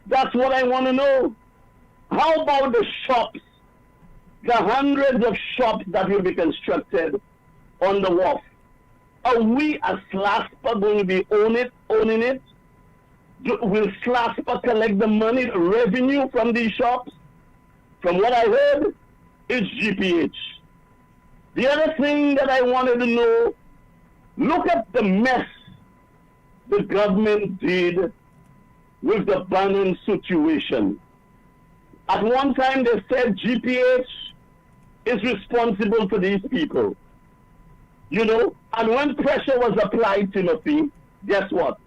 That's what I want to know. How about the shops, the hundreds of shops that will be constructed on the wharf? Are we as SLASPA going to be owning it? Will SLASPA collect the money, the revenue from these shops? From what I heard, it's GPH. The other thing that I wanted to know, look at the mess the government did with the Bannon situation. At one time they said GPH is responsible for these people. You know, and when pressure was applied, Timothy, guess what?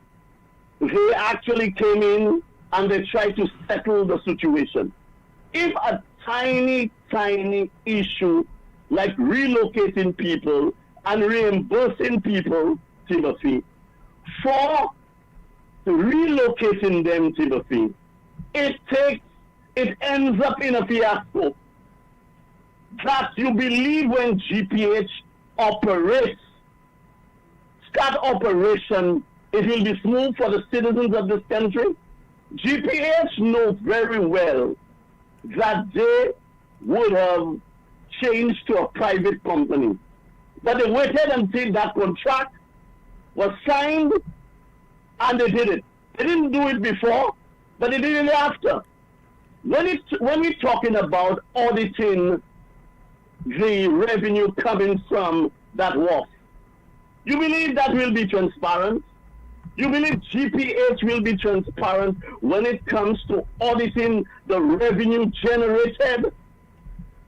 They actually came in and they tried to settle the situation. If a tiny issue like relocating people and reimbursing people, Timothy, for relocating them, Timothy, it ends up in a fiasco. That you believe when GPH operates, start operation, it will be smooth for the citizens of this country? GPH knows very well that they would have changed to a private company. But they waited until that contract was signed and they did it. They didn't do it before, but they did it after. When we're talking about auditing the revenue coming from that wharf, you believe that will be transparent? You believe GPH will be transparent when it comes to auditing the revenue generated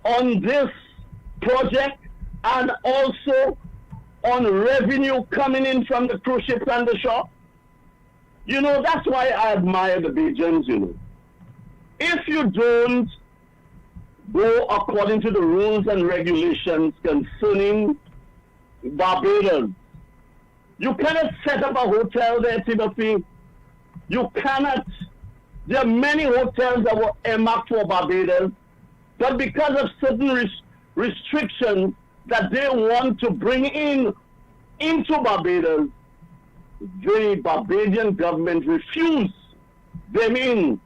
on this project and also on revenue coming in from the cruise ships and the shop? You know, that's why I admire the Bajans, you know. If you don't go according to the rules and regulations concerning Barbados, you cannot set up a hotel there, Timothy. You cannot. There are many hotels that were earmarked for Barbados, but because of certain restrictions that they want to bring into Barbados, the Barbadian government refused them in.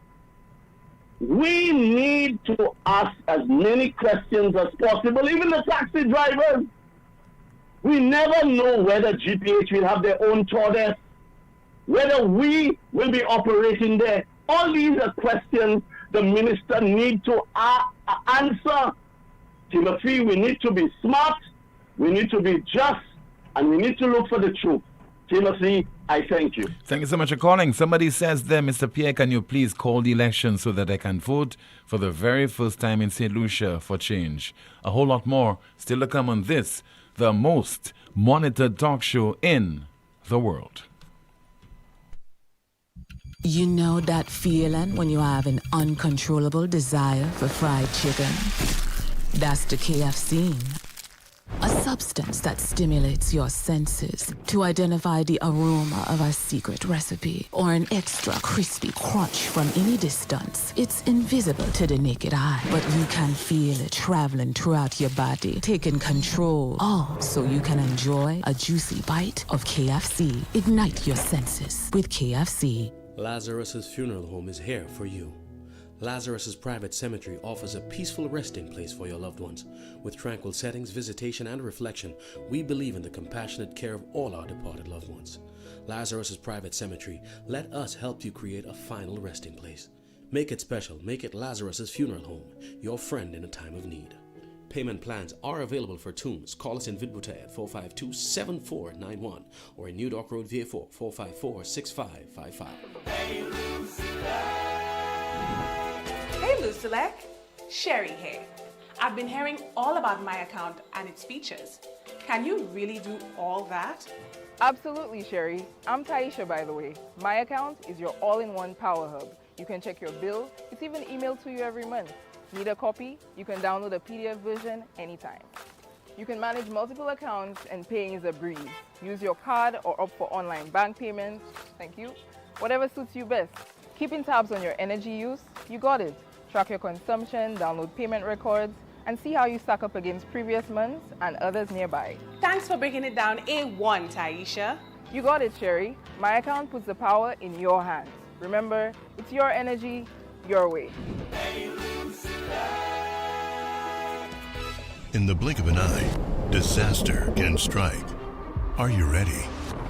We need to ask as many questions as possible, even the taxi drivers. We never know whether GPH will have their own toilets, whether we will be operating there. All these are questions the minister needs to answer. Timothy, we need to be smart, we need to be just, and we need to look for the truth. Timothy, I thank you. Thank you so much for calling. Somebody says there, Mr. Pierre, can you please call the election so that I can vote for the very first time in St. Lucia for change? A whole lot more still to come on this, the most monitored talk show in the world. You know that feeling when you have an uncontrollable desire for fried chicken? That's the KFC. A substance that stimulates your senses to identify the aroma of a secret recipe or an extra crispy crunch from any distance. It's invisible to the naked eye, but you can feel it traveling throughout your body, taking control. All so you can enjoy a juicy bite of KFC. Ignite your senses with KFC. Lazarus's Funeral Home is here for you. Lazarus's Private Cemetery offers a peaceful resting place for your loved ones. With tranquil settings, visitation, and reflection, we believe in the compassionate care of all our departed loved ones. Lazarus's Private Cemetery, let us help you create a final resting place. Make it special. Make it Lazarus's Funeral Home, your friend in a time of need. Payment plans are available for Toombs. Call us in Vidboutet at 452-7491 or in New Dock Road, VA4, 454-6555. Hey, Lucelec. Sherry here. I've been hearing all about my account and its features. Can you really do all that? Absolutely, Sherry. I'm Taisha, by the way. My account is your all-in-one power hub. You can check your bill. It's even emailed to you every month. Need a copy? You can download a PDF version anytime. You can manage multiple accounts and paying is a breeze. Use your card or opt for online bank payments. Thank you. Whatever suits you best. Keeping tabs on your energy use? You got it. Track your consumption, download payment records, and see how you stack up against previous months and others nearby. Thanks for breaking it down A1, Taisha. You got it, Sherry. My account puts the power in your hands. Remember, it's your energy, your way. In the blink of an eye, disaster can strike. Are you ready?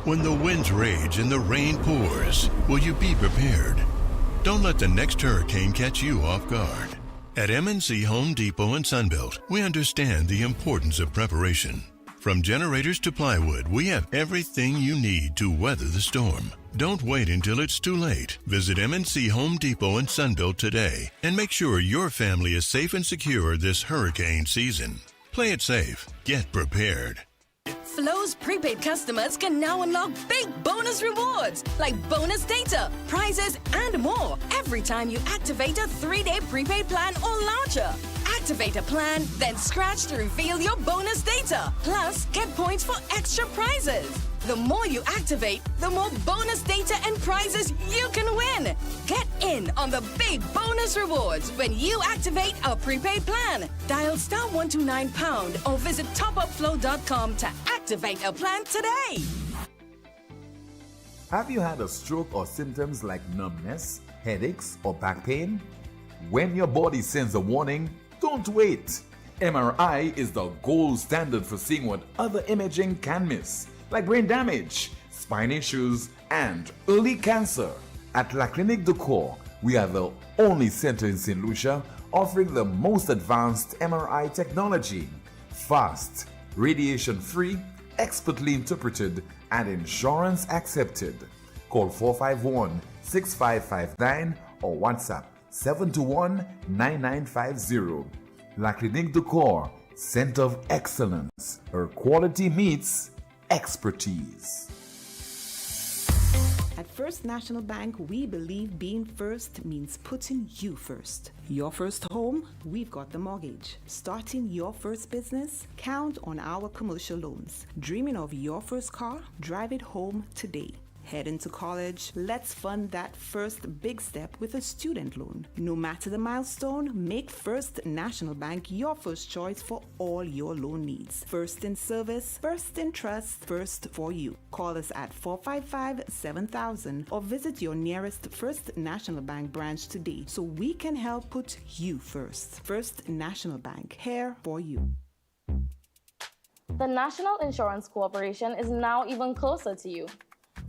When the winds rage and the rain pours, will you be prepared? Don't let the next hurricane catch you off guard. At MNC Home Depot and Sunbelt, we understand the importance of preparation. From generators to plywood, we have everything you need to weather the storm. Don't wait until it's too late. Visit MNC Home Depot and Sunbelt today and make sure your family is safe and secure this hurricane season. Play it safe. Get prepared. Flo's prepaid customers can now unlock big bonus rewards like bonus data, prizes, and more every time you activate a 3-day prepaid plan or larger. Activate a plan, then scratch to reveal your bonus data. Plus, get points for extra prizes. The more you activate, the more bonus data and prizes you can win. Get in on the big bonus rewards when you activate a prepaid plan. Dial *129# or visit topupflow.com to activate a plan today. Have you had a stroke or symptoms like numbness, headaches, or back pain? When your body sends a warning, don't wait. MRI is the gold standard for seeing what other imaging can miss, like brain damage, spine issues, and early cancer. At La Clinique de Corps, we are the only center in St. Lucia offering the most advanced MRI technology. Fast, radiation-free, expertly interpreted, and insurance accepted. Call 451-6559 or WhatsApp 721-9950. La Clinique de Corps, Center of Excellence, where quality meets expertise. At First National Bank, we believe being first means putting you first. Your first home, we've got the mortgage. Starting your first business, count on our commercial loans. Dreaming of your first car? Drive it home today. Heading to college? Let's fund that first big step with a student loan. No matter the milestone, make First National Bank your first choice for all your loan needs. First in service, first in trust, first for you. Call us at 455-7000 or visit your nearest First National Bank branch today so we can help put you first. First National Bank, here for you. The National Insurance Corporation is now even closer to you.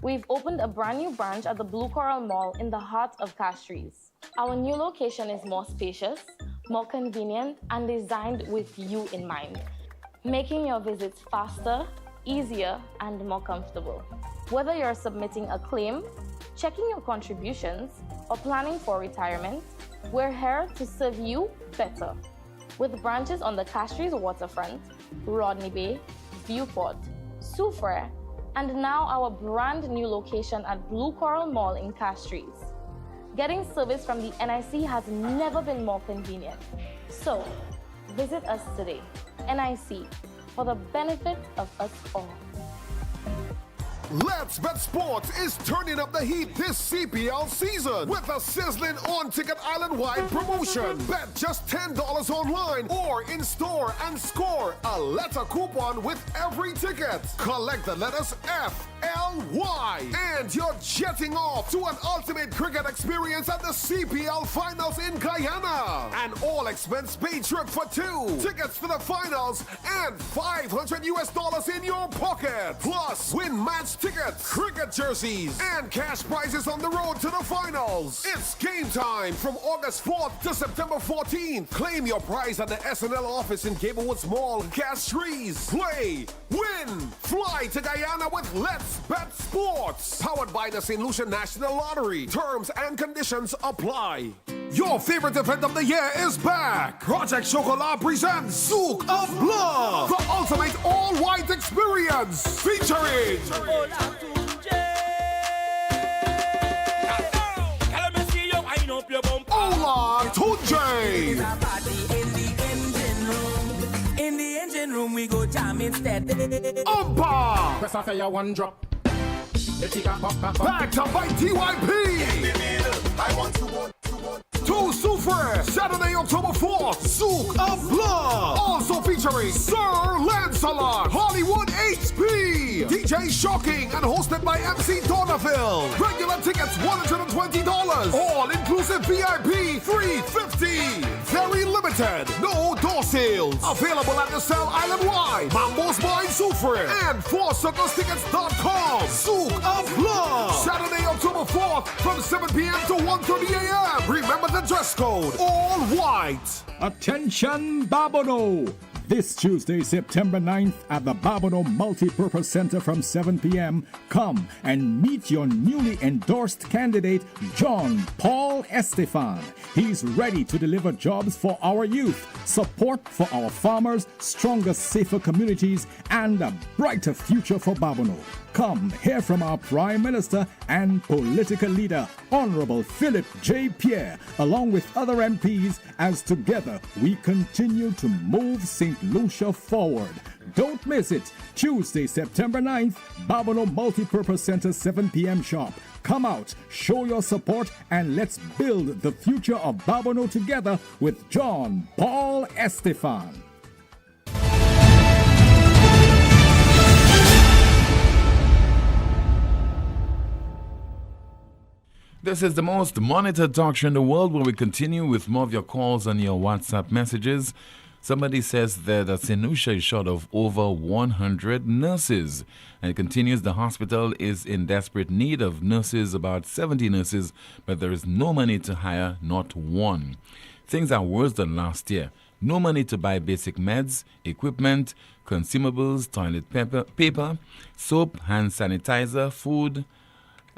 We've opened a brand new branch at the Blue Coral Mall in the heart of Castries. Our new location is more spacious, more convenient, and designed with you in mind, making your visits faster, easier, and more comfortable. Whether you're submitting a claim, checking your contributions, or planning for retirement, we're here to serve you better. With branches on the Castries waterfront, Rodney Bay, Viewport, Soufriere, and now our brand new location at Blue Coral Mall in Castries. Getting service from the NIC has never been more convenient. So, visit us today. NIC, for the benefit of us all. Let's Bet Sports is turning up the heat this CPL season with a sizzling on-ticket island-wide promotion. Bet just $10 online or in-store and score a letter coupon with every ticket. Collect the letters F, And you're jetting off to an ultimate cricket experience at the CPL Finals in Guyana. An all-expense paid trip for two, tickets to the finals, and $500 in your pocket. Plus, win match tickets, cricket jerseys, and cash prizes on the road to the finals. It's game time from August 4th to September 14th. Claim your prize at the SNL office in Gablewoods Mall, Castries. Play, win, fly to Guyana with Let's Bet Sports. Powered by the St. Lucia National Lottery. Terms and conditions apply. Your favorite event of the year is back. Project Chocolat presents Souk of Blood, the ultimate all-white experience, featuring Ola Tunjay. In the engine room, we go jam instead. Umpa. Press off your one drop. Back to by TYP. I want to. To Soufre, Saturday, October 4th, Souk of Blood. Also featuring Sir Lancelot, Hollywood HP, DJ Shocking, and hosted by MC Donaville. Regular tickets $120. All inclusive VIP $350. Very limited, no door sales. Available at the Cell Island Y, Mambo's Bar in Soufre, and 4circlestickets.com. Souk of Blood. Saturday, October 4th, from 7 p.m. to 1:30 a.m. Remember the dress code, all white. Attention Babono! This Tuesday, September 9th at the Babono Multipurpose Center from 7 p.m. Come and meet your newly endorsed candidate, John Paul Estefan. He's ready to deliver jobs for our youth, support for our farmers, stronger, safer communities, and a brighter future for Babono. Come hear from our Prime Minister and political leader, Honorable Philip J. Pierre, along with other MPs, as together we continue to move St. Lucia forward. Don't miss it. Tuesday, September 9th, Babono Multipurpose Center, 7 p.m. sharp. Come out, show your support, and let's build the future of Babono together with John Paul Estefan. This is the most monitored talk show in the world, where we continue with more of your calls and your WhatsApp messages. Somebody says that St. Lucia is short of over 100 nurses. And it continues, the hospital is in desperate need of nurses, about 70 nurses, but there is no money to hire, not one. Things are worse than last year. No money to buy basic meds, equipment, consumables, toilet paper, soap, hand sanitizer, food,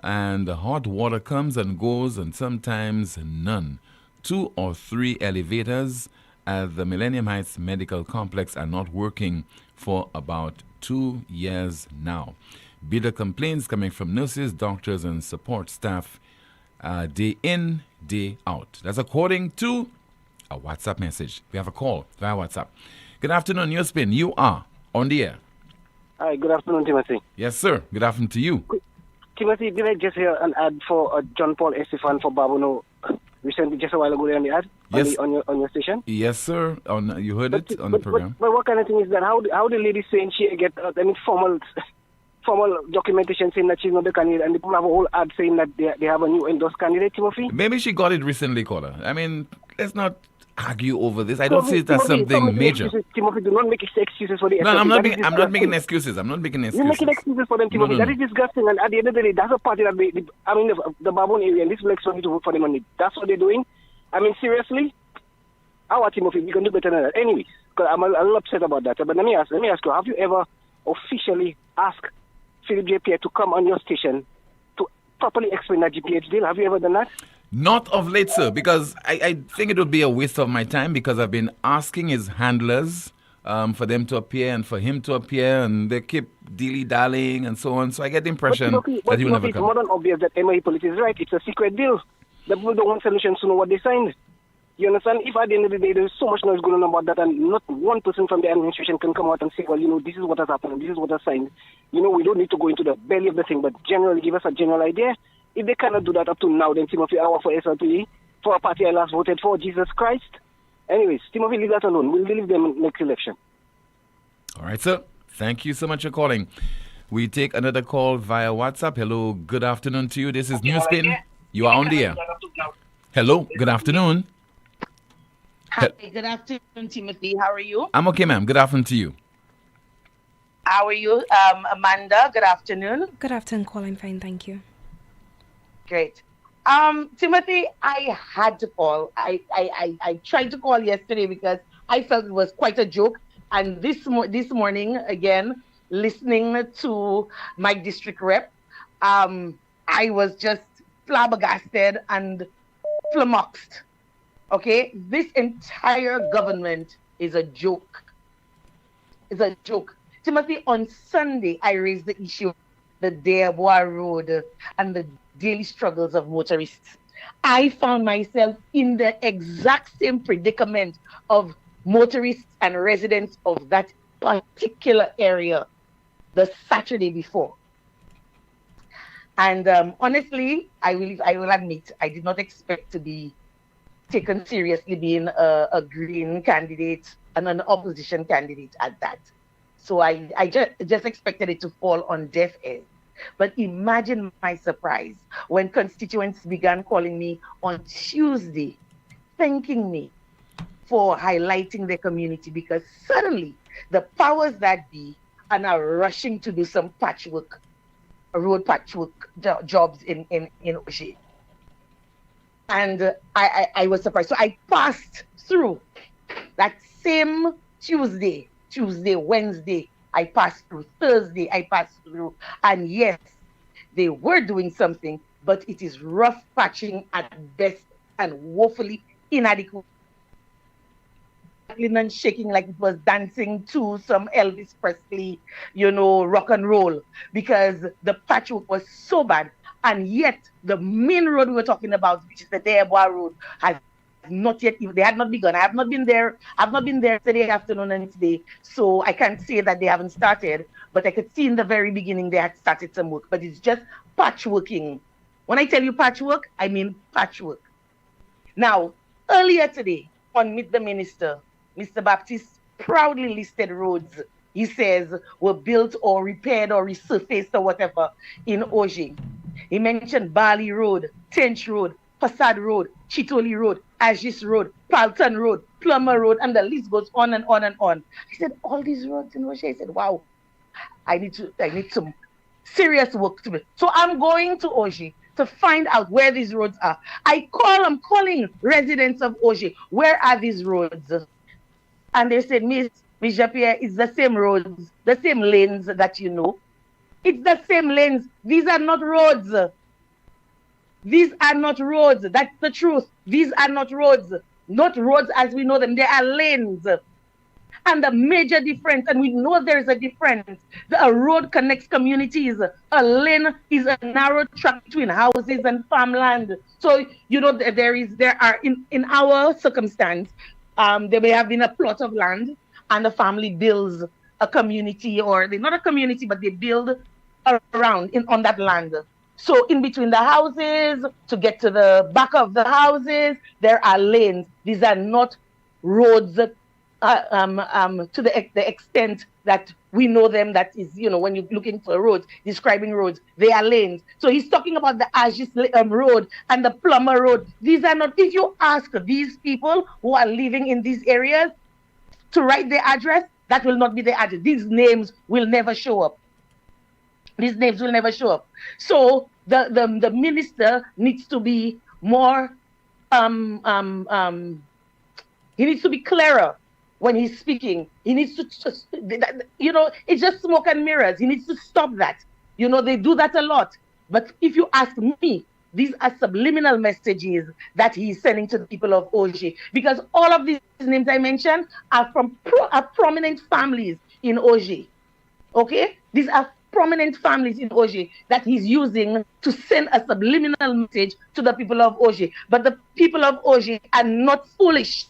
and the hot water comes and goes, and sometimes none. 2 or 3 elevators at the Millennium Heights Medical Complex are not working for about 2 years now. Bitter complaints coming from nurses, doctors, and support staff day in, day out. That's according to a WhatsApp message. We have a call via WhatsApp. Good afternoon, NewsSpin. You are on the air. Hi, good afternoon, Timothy. Yes, sir. Good afternoon to you. Timothy, did I just hear an ad for John Paul Estefan for Babono recently, just a while ago, on the ad? Yes. On your station? Yes, sir. You heard it on the program. But what kind of thing is that? How the lady saying she get formal documentation saying that she's not the candidate, and the people have a whole ad saying that they have a new endorsed candidate, Timothy? Maybe she got it recently, caller. I mean, let's not argue over this. I don't see it as something major. Timothy, do not make excuses for the No, I'm not making excuses. I'm not making excuses. You're making excuses for them, Timothy. That is disgusting. And at the end of the day, that's a party that the Babon area and this blacks want to vote for them money. That's what they're doing. I mean, seriously? Our Timothy, we can do better than that. Anyways, because I'm a little upset about that. But let me ask you, have you ever officially asked Philip J. Pierre to come on your station to properly explain that GPH deal? Have you ever done that? Not of late, sir, because I think it would be a waste of my time, because I've been asking his handlers for them to appear and for him to appear, and they keep dilly-dallying and so on. So I get the impression that he will never come. It's more than obvious that MIA Politics is right. It's a secret deal. The people don't want solutions to know what they signed. You understand? If at the end of the day there's so much noise going on about that, and not one person from the administration can come out and say, well, this is what has happened, this is what has signed. We don't need to go into the belly of the thing, but generally give us a general idea. If they cannot do that up to now, then Timothy, our for SLP, for a party I last voted for, Jesus Christ. Anyways, Timothy, leave that alone. We'll leave them next election. All right, sir. Thank you so much for calling. We take another call via WhatsApp. Hello, good afternoon to you. This is NewsSpin. You are on the air. Hello, good afternoon. Hi, good afternoon, Timothy. How are you? I'm okay, ma'am. Good afternoon to you. How are you, Amanda? Good afternoon. Good afternoon, Colin. Fine, thank you. Great. Timothy, I had to call. I tried to call yesterday because I felt it was quite a joke. And this morning, again, listening to my district rep, I was just flabbergasted and flummoxed. Okay? This entire government is a joke. It's a joke. Timothy, on Sunday, I raised the issue of the Dearbois Road and the daily struggles of motorists. I found myself in the exact same predicament of motorists and residents of that particular area the Saturday before. And honestly, I will admit, I did not expect to be taken seriously being a Green candidate and an opposition candidate at that. So I just expected it to fall on deaf ears. But imagine my surprise when constituents began calling me on Tuesday, thanking me for highlighting their community, because suddenly the powers that be are now rushing to do some patchwork, road patchwork jobs in Oshie. And I was surprised. So I passed through that same Tuesday, Wednesday, I passed through, Thursday, I passed through. And yes, they were doing something, but it is rough patching at best and woefully inadequate. And shaking like it was dancing to some Elvis Presley, rock and roll, because the patchwork was so bad. And yet, the main road we were talking about, which is the Dearbois Road, has not yet, they had not begun. I have not been there. I've not been there today afternoon and today. So I can't say that they haven't started, but I could see in the very beginning they had started some work. But it's just patchworking. When I tell you patchwork, I mean patchwork. Now, earlier today, on Meet the Minister, Mr. Baptiste proudly listed roads he says were built or repaired or resurfaced or whatever in Oshie. He mentioned Bali Road, Tench Road, Passad Road, Chitoli Road, Agis Road, Palton Road, Plummer Road, and the list goes on and on and on. I said, all these roads in Oshie. I said, wow, I need some serious work to do. So I'm going to Oshie to find out where these roads are. I'm calling residents of Oshie, where are these roads? And they said, Miss Japierre, it's the same roads, the same lanes that you know. It's the same lanes. These are not roads. These are not roads. That's the truth. These are not roads. Not roads as we know them. They are lanes. And the major difference, and we know there is a difference. A road connects communities. A lane is a narrow track between houses and farmland. So, there are, in our circumstance, there may have been a plot of land and the family builds a community, or they're not a community, but they build around on that land. So in between the houses, to get to the back of the houses, there are lanes. These are not roads to the extent that we know them. That is, when you're looking for roads, describing roads, they are lanes. So he's talking about the Agis Road and the Plummer Road. These are not, if you ask these people who are living in these areas to write their address, that will not be the address. These names will never show up. These names will never show up. So the minister needs to be more, he needs to be clearer when he's speaking. He needs to, it's just smoke and mirrors. He needs to stop that. They do that a lot. But if you ask me, these are subliminal messages that he's sending to the people of Oshie, because all of these names I mentioned are from prominent families in Oshie. Okay? These are prominent families in Oshie that he's using to send a subliminal message to the people of Oshie. But the people of Oshie are not foolish.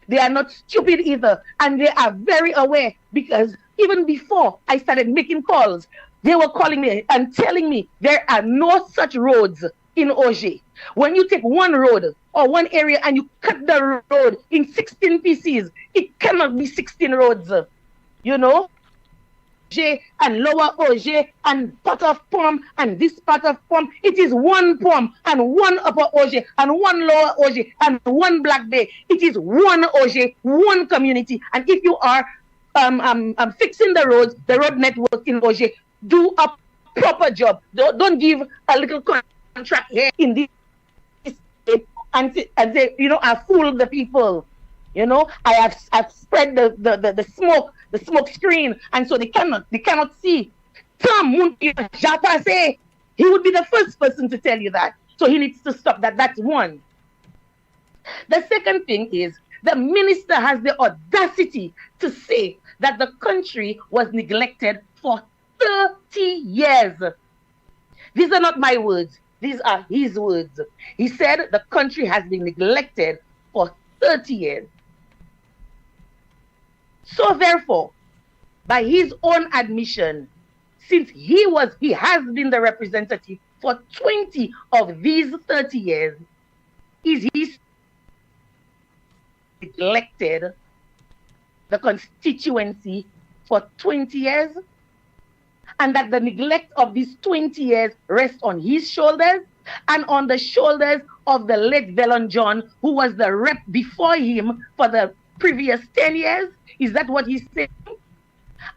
They are not stupid either. And they are very aware, because even before I started making calls, they were calling me and telling me there are no such roads in Oshie. When you take one road or one area and you cut the road in 16 pieces, it cannot be 16 roads, and lower OJ and part of POM and this part of POM. It is one POM and one upper OJ and one lower OJ and one Black Bay. It is one OJ, one community. And if you are fixing the roads, the road network in OJ, do a proper job. Don't give a little contract here in this and say, I fooled the people. I've spread the smoke screen, and so they cannot see. Tom Japa say he would be the first person to tell you that. So he needs to stop that. That's one. The second thing is the minister has the audacity to say that the country was neglected for 30 years. These are not my words. These are his words. He said the country has been neglected for 30 years. So therefore, by his own admission, since he has been the representative for 20 of these 30 years, is he neglected the constituency for 20 years? And that the neglect of these 20 years rests on his shoulders and on the shoulders of the late Velon John, who was the rep before him for the previous 10 years? Is that what he's saying?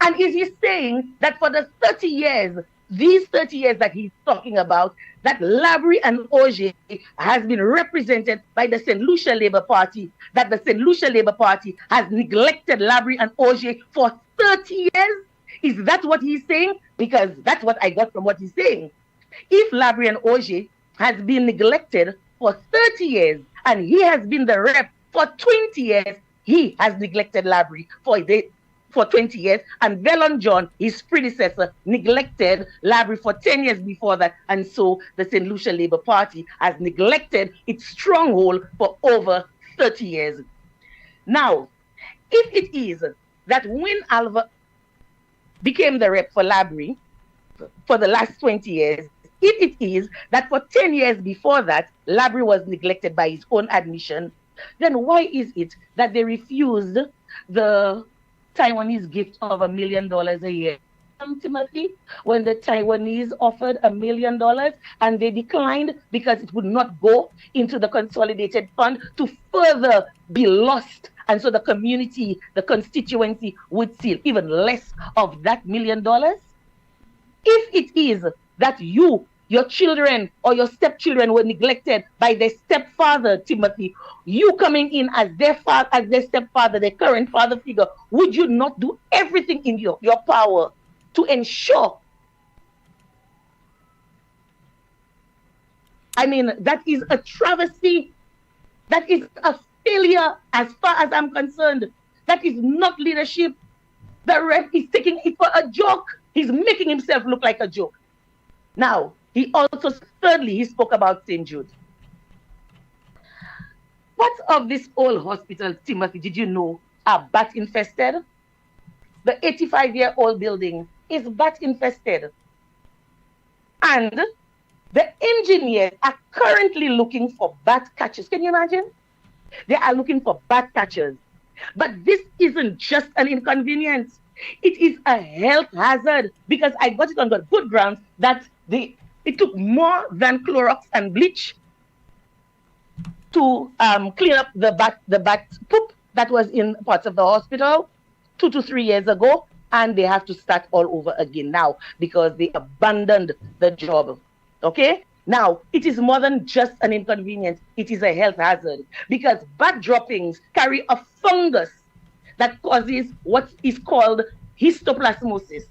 And is he saying that for the 30 years, these 30 years that he's talking about, that Labrie and OJ has been represented by the St. Lucia Labour Party, that the St. Lucia Labour Party has neglected Labrie and OJ for 30 years? Is that what he's saying? Because that's what I got from what he's saying. If Labrie and OJ has been neglected for 30 years and he has been the rep for 20 years, he has neglected Labrie for 20 years, and Velon John, his predecessor, neglected Labrie for 10 years before that, and so the St. Lucia Labour Party has neglected its stronghold for over 30 years. Now, if it is that when Alva became the rep for Labrie for the last 20 years, if it is that for 10 years before that, Labrie was neglected by his own admission, then why is it that they refused the Taiwanese gift of $1 million a year? Timothy, when the Taiwanese offered $1 million and they declined because it would not go into the consolidated fund to further be lost, and so the community, the constituency would see even less of that $1 million. If it is that your children or your stepchildren were neglected by their stepfather, Timothy, you coming in as their stepfather, their current father figure, would you not do everything in your power to ensure? I mean, that is a travesty. That is a failure as far as I'm concerned. That is not leadership. The rep is taking it for a joke. He's making himself look like a joke. Now, thirdly, he spoke about St. Jude. Parts of this old hospital, Timothy, did you know, are bat infested? The 85-year-old building is bat infested. And the engineers are currently looking for bat catchers. Can you imagine? They are looking for bat catchers. But this isn't just an inconvenience. It is a health hazard, because I got it on the good grounds that it took more than Clorox and bleach to clean up the bat poop that was in parts of the hospital 2 to 3 years ago, and they have to start all over again now because they abandoned the job. Okay? Now, it is more than just an inconvenience. It is a health hazard, because bat droppings carry a fungus that causes what is called histoplasmosis.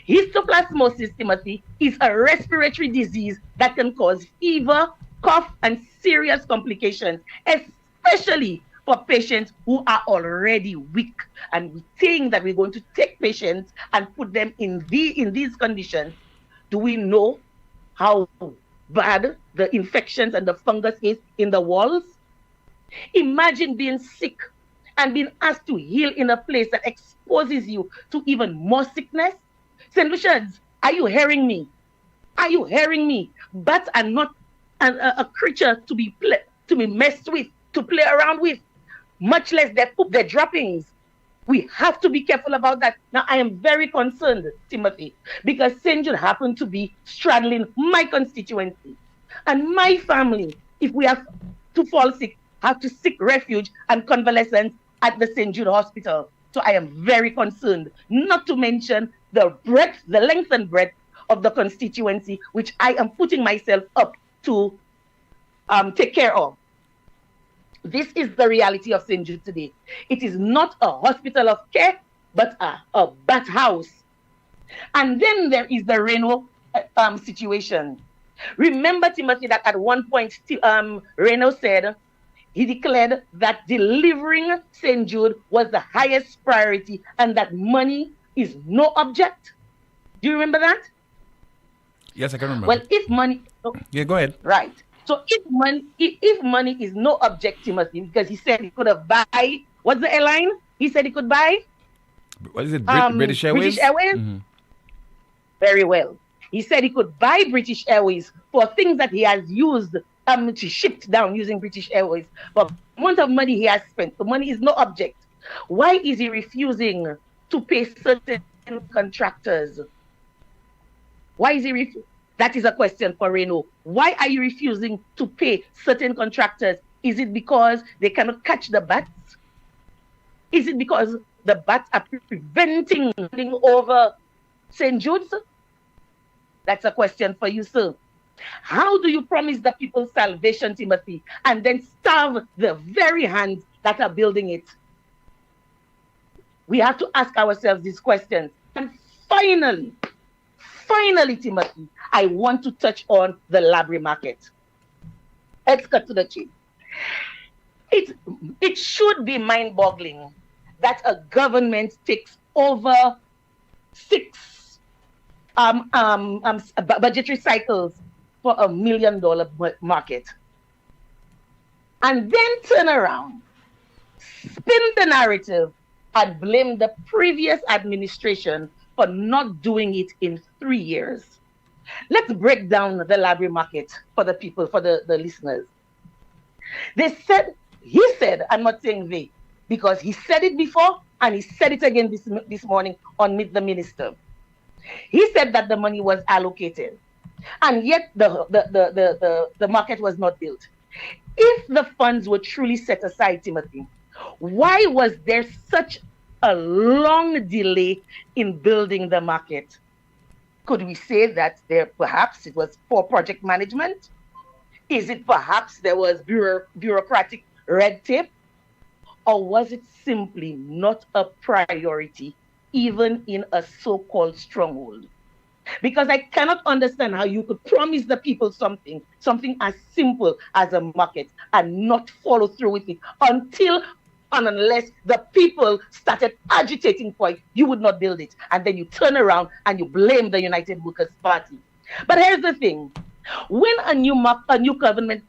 Histoplasmosis, Timothy, is a respiratory disease that can cause fever, cough, and serious complications, especially for patients who are already weak. And we're saying that we're going to take patients and put them in these conditions. Do we know how bad the infections and the fungus is in the walls? Imagine being sick and being asked to heal in a place that exposes you to even more sickness. St. Lucians, are you hearing me? Are you hearing me? Bats are not a creature to be messed with, to play around with, much less their poop, their droppings. We have to be careful about that. Now, I am very concerned, Timothy, because St. Jude happened to be straddling my constituency. And my family, if we have to fall sick, have to seek refuge and convalescence at the St. Jude Hospital. So I am very concerned, not to mention the length and breadth of the constituency, which I am putting myself up to take care of. This is the reality of St. Jude today. It is not a hospital of care, but a bat house. And then there is the Reno situation. Remember, Timothy, that at one point, Reno said, he declared that delivering St. Jude was the highest priority and that money is no object. Do you remember that? Yes, I can remember. Well, if money... Yeah, go ahead. Right. So if money is no object, Timothy, because he said he could have buy... What's the airline? He said he could buy? What is it? British Airways? British Airways? Mm-hmm. Very well. He said he could buy British Airways for things that he has used to ship down using British Airways. But the amount of money he has spent, the money is no object. Why is he refusing to pay certain contractors? Why is he refusing? That is a question for Reno. Why are you refusing to pay certain contractors? Is it because they cannot catch the bats? Is it because the bats are preventing running over St. Jude's? That's a question for you, sir. How do you promise the people salvation, Timothy, and then starve the very hands that are building it? We have to ask ourselves these questions. And finally, Timothy, I want to touch on the library market. Let's cut to the chase. It should be mind-boggling that a government takes over 6 budgetary cycles for $1 million market, and then turn around, spin the narrative, and blame the previous administration for not doing it in 3 years. Let's break down the library market for the people, for the listeners. He said, I'm not saying they, because he said it before and he said it again this morning on Meet the Minister. He said that the money was allocated, and yet the market was not built. If the funds were truly set aside, Timothy, why was there such a long delay in building the market? Could we say that perhaps it was poor project management? Is it perhaps there was bureaucratic red tape? Or was it simply not a priority, even in a so-called stronghold? Because I cannot understand how you could promise the people something as simple as a market, and not follow through with it unless the people started agitating for it. You would not build it. And then you turn around and you blame the United Workers' Party. But here's the thing. When a new government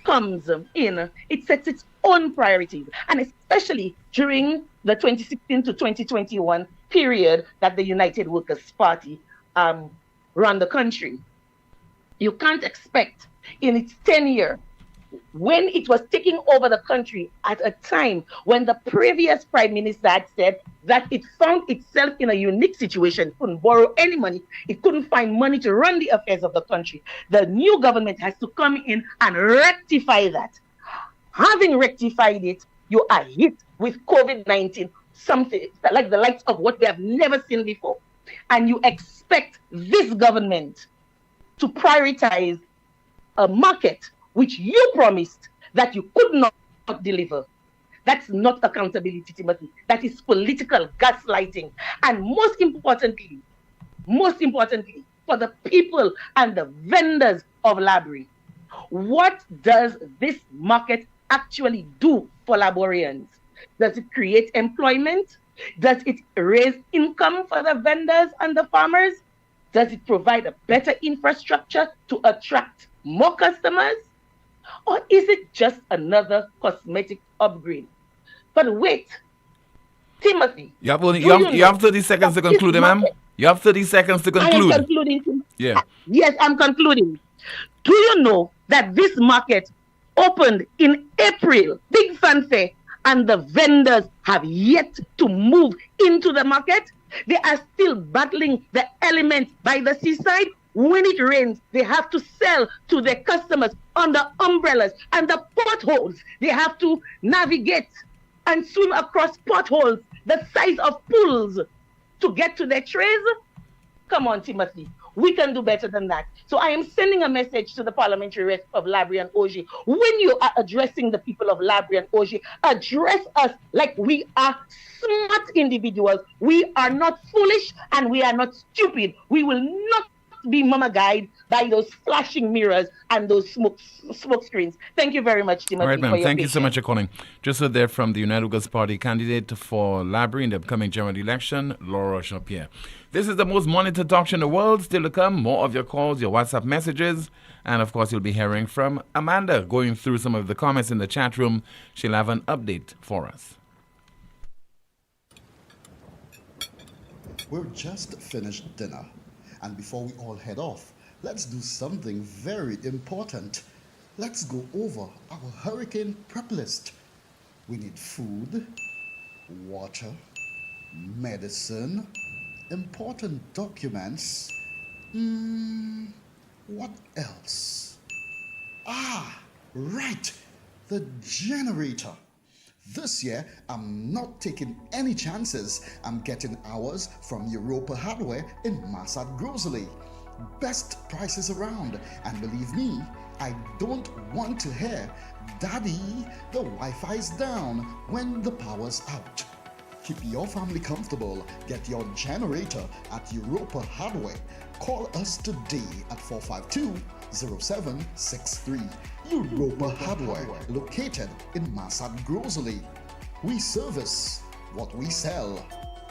comes in, it sets its own priorities. And especially during the 2016 to 2021 period that the United Workers' Party ran the country. You can't expect in its tenure, when it was taking over the country at a time when the previous prime minister had said that it found itself in a unique situation, it couldn't borrow any money, it couldn't find money to run the affairs of the country. The new government has to come in and rectify that. Having rectified it, you are hit with COVID-19, something like the likes of what we have never seen before. And you expect this government to prioritize a market which you promised that you could not deliver. That's not accountability, Timothy. That is political gaslighting. And most importantly, for the people and the vendors of library, what does this market actually do for librarians? Does it create employment? Does it raise income for the vendors and the farmers? Does it provide a better infrastructure to attract more customers? Or is it just another cosmetic upgrade? But wait, Timothy. You have 30 seconds to conclude, ma'am. You have 30 seconds to conclude. I am concluding. Yeah. Yes, I'm concluding. Do you know that this market opened in April, big fanfare, and the vendors have yet to move into the market. They are still battling the elements by the seaside. When it rains, they have to sell to their customers under umbrellas and the potholes. They have to navigate and swim across potholes the size of pools to get to their trays. Come on, Timothy. We can do better than that. So I am sending a message to the parliamentary rep of Labrie and Ogier. When you are addressing the people of Labrie and Ogier, address us like we are smart individuals. We are not foolish and we are not stupid. We will not be mama-guide by those flashing mirrors and those smoke screens. Thank you very much, Timothy. All right, ma'am. Thank you so much for calling. Just so there from the United Workers' Party candidate for Labrie in the upcoming general election, Laura Jean-Pierre. This is the most monitored talk show in the world. Still to come, more of your calls, your WhatsApp messages, and of course, you'll be hearing from Amanda going through some of the comments in the chat room. She'll have an update for us. We're just finished dinner. And before we all head off, let's do something very important. Let's go over our hurricane prep list. We need food, water, medicine, important documents. What else? Right, the generator. This year, I'm not taking any chances. I'm getting ours from Europa Hardware in Massad Grocery. Best prices around. And believe me, I don't want to hear, "Daddy, the Wi-Fi's down," when the power's out. Keep your family comfortable. Get your generator at Europa Hardware. Call us today at 452-0763. Europa Hardware, located in Massad Grocery. We service what we sell.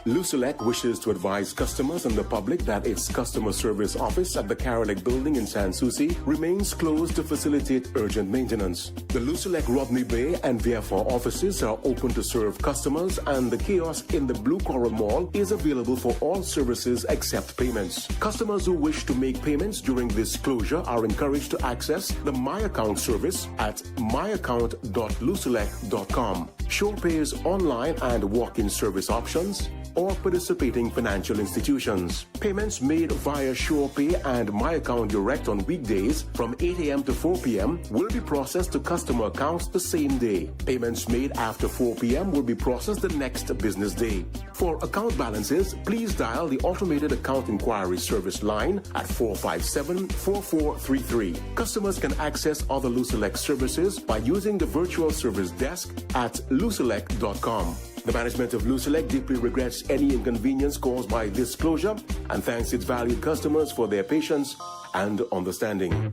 Lucelec wishes to advise customers and the public that its customer service office at the Carolick building in San Souci remains closed to facilitate urgent maintenance. The Lucelec Rodney Bay and Vieux-Fort offices are open to serve customers, and the kiosk in the Blue Coral Mall is available for all services except payments. Customers who wish to make payments during this closure are encouraged to access the My Account service at myaccount.lucelec.com. Show pays online and walk-in service options, or participating financial institutions. Payments made via SurePay and My Account Direct on weekdays from 8 a.m. to 4 p.m. will be processed to customer accounts the same day. Payments made after 4 p.m. will be processed the next business day. For account balances, please dial the automated account inquiry service line at 457-4433. Customers can access other Lucelec services by using the virtual service desk at lucelec.com. The management of Lucelec deeply regrets any inconvenience caused by this closure and thanks its valued customers for their patience and understanding.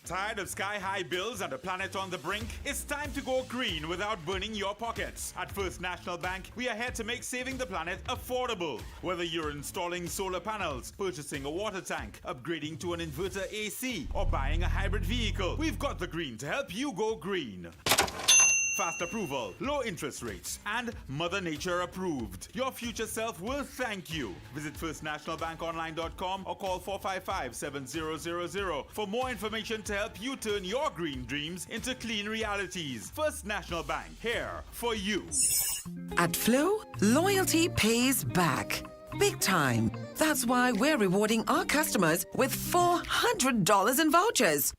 Tired of sky-high bills and a planet on the brink? It's time to go green without burning your pockets. At First National Bank, we are here to make saving the planet affordable. Whether you're installing solar panels, purchasing a water tank, upgrading to an inverter AC, or buying a hybrid vehicle, we've got the green to help you go green. Fast approval, low interest rates, and Mother Nature approved. Your future self will thank you. Visit firstnationalbankonline.com or call 455-7000 for more information to help you turn your green dreams into clean realities. First National Bank, here for you. At Flow, loyalty pays back. Big time. That's why we're rewarding our customers with $400 in vouchers.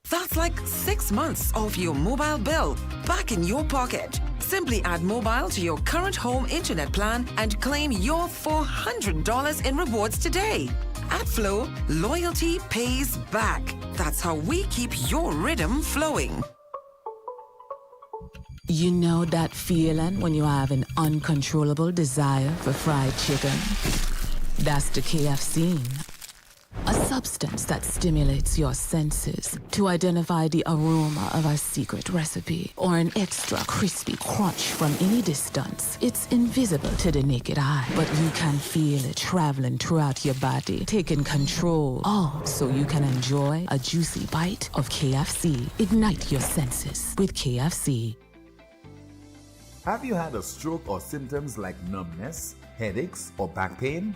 That's like 6 months of your mobile bill back in your pocket. Simply add mobile to your current home internet plan and claim your $400 in rewards today. At Flow, loyalty pays back. That's how we keep your rhythm flowing. You know that feeling when you have an uncontrollable desire for fried chicken? That's the KFC. A substance that stimulates your senses to identify the aroma of a secret recipe or an extra crispy crunch from any distance. It's invisible to the naked eye, but you can feel it traveling throughout your body, taking control, all so you can enjoy a juicy bite of KFC. Ignite your senses with KFC. Have you had a stroke or symptoms like numbness, headaches, or back pain?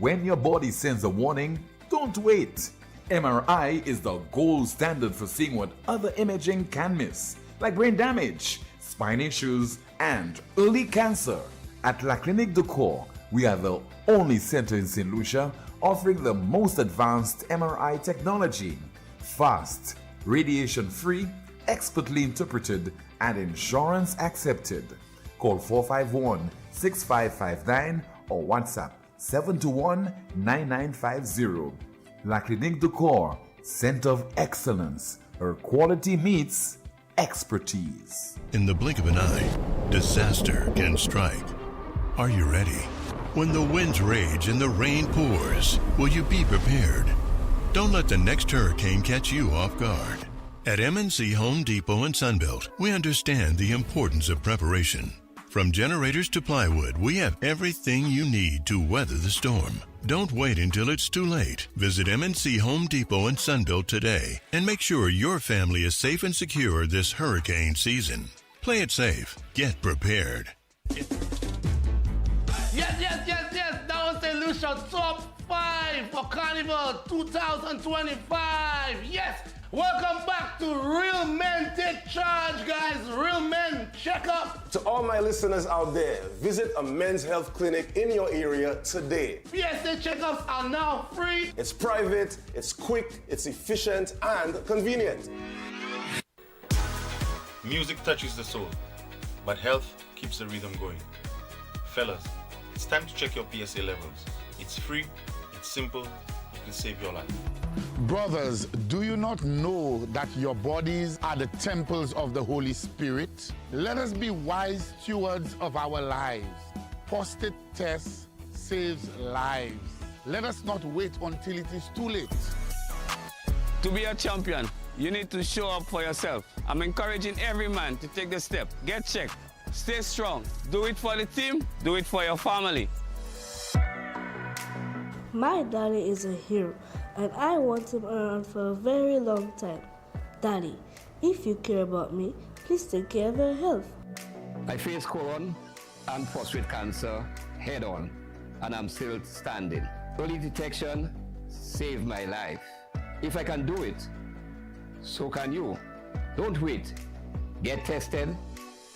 When your body sends a warning, don't wait. MRI is the gold standard for seeing what other imaging can miss, like brain damage, spine issues, and early cancer. At La Clinique de Corps, we are the only center in St. Lucia offering the most advanced MRI technology. Fast, radiation-free, expertly interpreted, and insurance accepted. Call 451-6559 or WhatsApp 721-9950. La Clinique de Corps, Center of Excellence, where quality meets expertise. In the blink of an eye, disaster can strike. Are you ready? When the winds rage and the rain pours, will you be prepared? Don't let the next hurricane catch you off guard. At MNC Home Depot and Sunbelt, we understand the importance of preparation. From generators to plywood, we have everything you need to weather the storm. Don't wait until it's too late. Visit MNC Home Depot and Sunbelt today and make sure your family is safe and secure this hurricane season. Play it safe. Get prepared. Yes. That was the Lucia Top 5 for Carnival 2025. Yes. Welcome back to Real Men Take Charge, guys. Real Men Check Up. To all my listeners out there, visit a men's health clinic in your area today. PSA checkups are now free. It's private, it's quick, it's efficient, and convenient. Music touches the soul, but health keeps the rhythm going. Fellas, it's time to check your PSA levels. It's free, it's simple, it can save your life. Brothers, do you not know that your bodies are the temples of the Holy Spirit? Let us be wise stewards of our lives. Prostate test saves lives. Let us not wait until it is too late. To be a champion, you need to show up for yourself. I'm encouraging every man to take the step. Get checked. Stay strong. Do it for the team. Do it for your family. My daddy is a hero, and I want him around for a very long time. Daddy, if you care about me, please take care of your health. I faced colon and prostate cancer head on, and I'm still standing. Early detection saved my life. If I can do it, so can you. Don't wait. Get tested.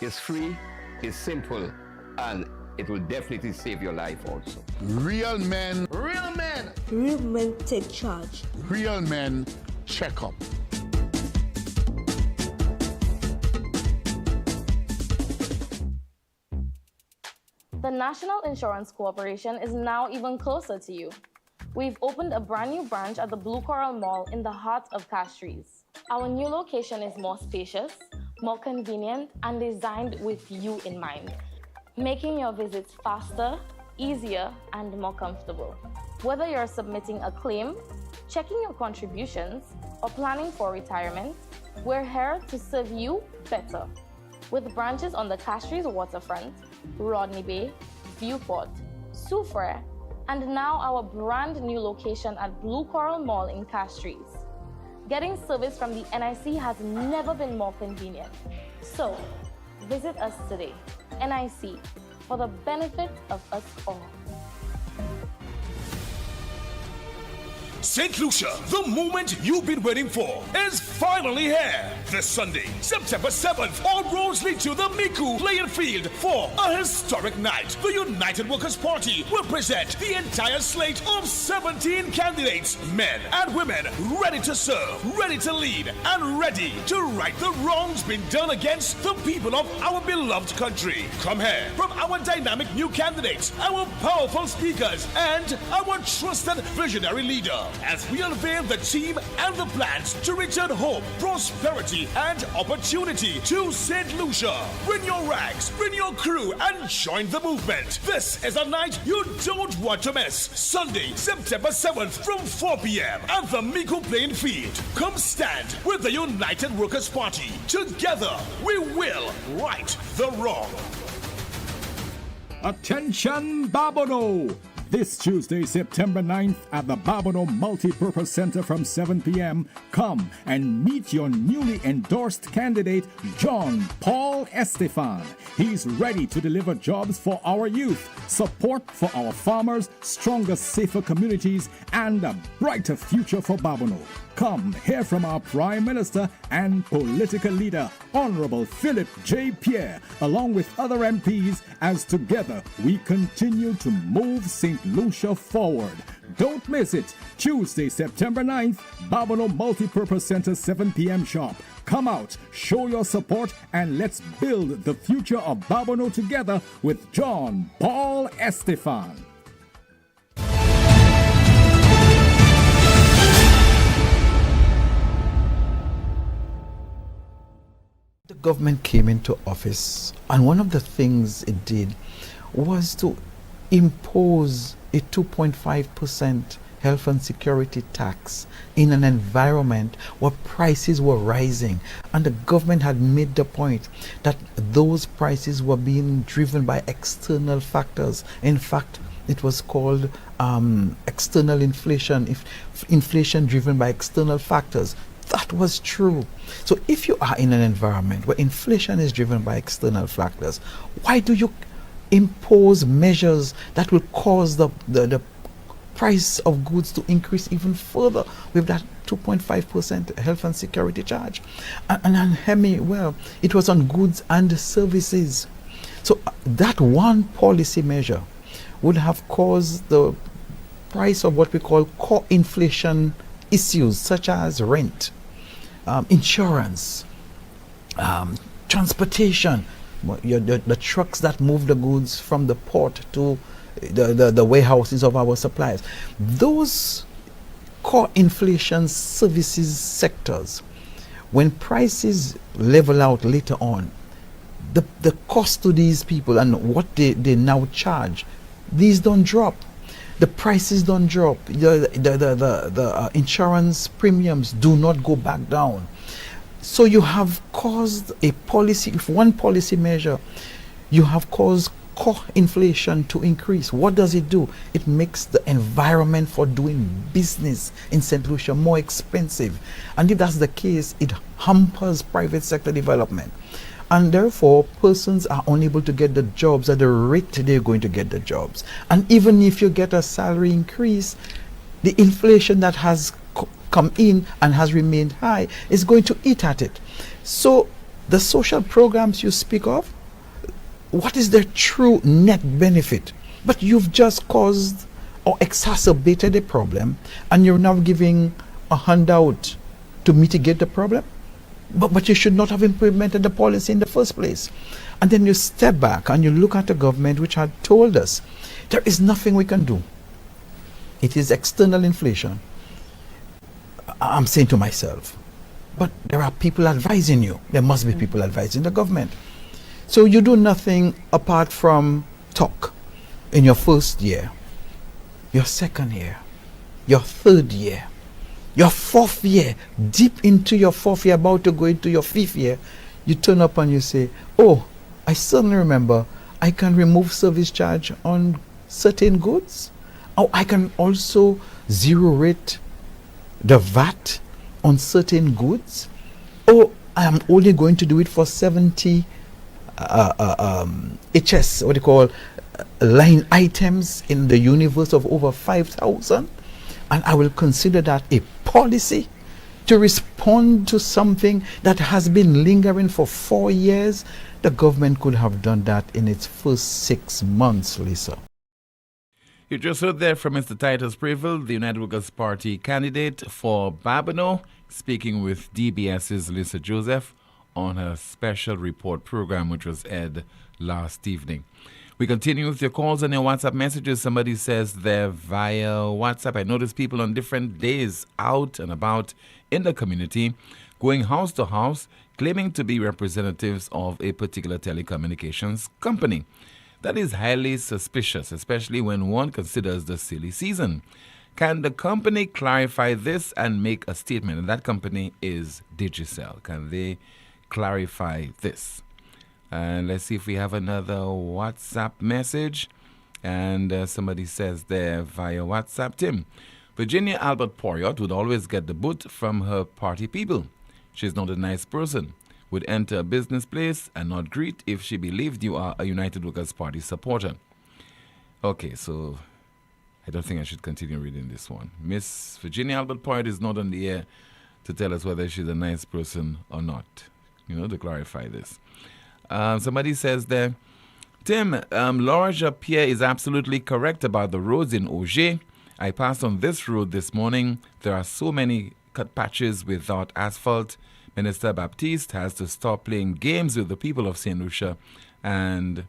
It's free, it's simple, and it will definitely save your life also. Real men. Real men. Real men take charge. Real men check up. The National Insurance Corporation is now even closer to you. We've opened a brand new branch at the Blue Coral Mall in the heart of Castries. Our new location is more spacious, more convenient, and designed with you in mind, making your visits faster, easier, and more comfortable. Whether you're submitting a claim, checking your contributions, or planning for retirement, we're here to serve you better. With branches on the Castries waterfront, Rodney Bay, Viewport, Soufriere, and now our brand new location at Blue Coral Mall in Castries. Getting service from the NIC has never been more convenient. So, visit us today. NIC, for the benefit of us all. St. Lucia, the moment you've been waiting for, is finally here. This Sunday, September 7th, all roads lead to the Miku playing field for a historic night. The United Workers' Party will present the entire slate of 17 candidates, men and women, ready to serve, ready to lead, and ready to right the wrongs being done against the people of our beloved country. Come here from our dynamic new candidates, our powerful speakers, and our trusted visionary leader, as we unveil the team and the plans to return hope, prosperity, and opportunity to St. Lucia. Bring your rags, bring your crew, and join the movement. This is a night you don't want to miss. Sunday, September 7th from 4 p.m. at the Miku playing field. Come stand with the United Workers' Party. Together, we will right the wrong. Attention, Babono! This Tuesday, September 9th at the Babonneau Multipurpose Center from 7 p.m. Come and meet your newly endorsed candidate, John Paul Estefan. He's ready to deliver jobs for our youth, support for our farmers, stronger, safer communities, and a brighter future for Babonneau. Come hear from our Prime Minister and political leader, Honorable Philip J. Pierre, along with other MPs, as together we continue to move St. Lucia forward. Don't miss it. Tuesday, September 9th, Babonneau Multipurpose Center, 7 p.m. sharp. Come out, show your support, and let's build the future of Babonneau together with John Paul Estefan. The government came into office, and one of the things it did was to impose a 2.5% health and security tax in an environment where prices were rising. And the government had made the point that those prices were being driven by external factors. In fact, it was called external inflation, inflation driven by external factors. That was true. So if you are in an environment where inflation is driven by external factors, why do you impose measures that will cause the price of goods to increase even further with that 2.5% health and security charge? And Hemi, well, it was on goods and services. So that one policy measure would have caused the price of what we call core inflation issues, such as rent, insurance, transportation, the trucks that move the goods from the port to the warehouses of our suppliers. Those core inflation services sectors, when prices level out later on, the cost to these people and what they now charge, these don't drop. The prices don't drop. The insurance premiums do not go back down. So you have caused a policy, if one policy measure, you have caused core inflation to increase. What does it do? It makes the environment for doing business in St. Lucia more expensive. And if that's the case, it hampers private sector development. And therefore, persons are unable to get the jobs at the rate they're going to get the jobs. And even if you get a salary increase, the inflation that has come in and has remained high is going to eat at it. So the social programs you speak of, what is their true net benefit? But you've just caused or exacerbated a problem, and you're now giving a handout to mitigate the problem. But you should not have implemented the policy in the first place. And then you step back and you look at the government, which had told us there is nothing we can do. It is external inflation. I'm saying to myself, but there are people advising you. There must be people advising the government. So you do nothing apart from talk in your first year, your second year, your third year, your fourth year, deep into your fourth year, about to go into your fifth year. You turn up and you say, oh, I suddenly remember I can remove service charge on certain goods. Oh, I can also zero rate the VAT on certain goods. Oh, I am only going to do it for 70 HS, what do you call, line items in the universe of over 5,000. And I will consider that a policy to respond to something that has been lingering for 4 years. The government could have done that in its first 6 months, Lisa. You just heard there from Mr. Titus Prevel, the United Workers' Party candidate for Babonneau, speaking with DBS's Lisa Joseph on her special report program, which was aired last evening. We continue with your calls and your WhatsApp messages. Somebody says they're via WhatsApp. I notice people on different days out and about in the community, going house to house, claiming to be representatives of a particular telecommunications company. That is highly suspicious, especially when one considers the silly season. Can the company clarify this and make a statement? And that company is Digicel. Can they clarify this? And let's see if we have another WhatsApp message. And somebody says there via WhatsApp, Tim, Virginia Albert Poiriot would always get the boot from her party people. She's not a nice person. Would enter a business place and not greet if she believed you are a United Workers' Party supporter. Okay, so I don't think I should continue reading this one. Miss Virginia Albert Poiriot is not on the air to tell us whether she's a nice person or not, to clarify this. Somebody says there, Tim, Laura Japierre is absolutely correct about the roads in Auger. I passed on this road this morning. There are so many cut patches without asphalt. Minister Baptiste has to stop playing games with the people of St. Lucia and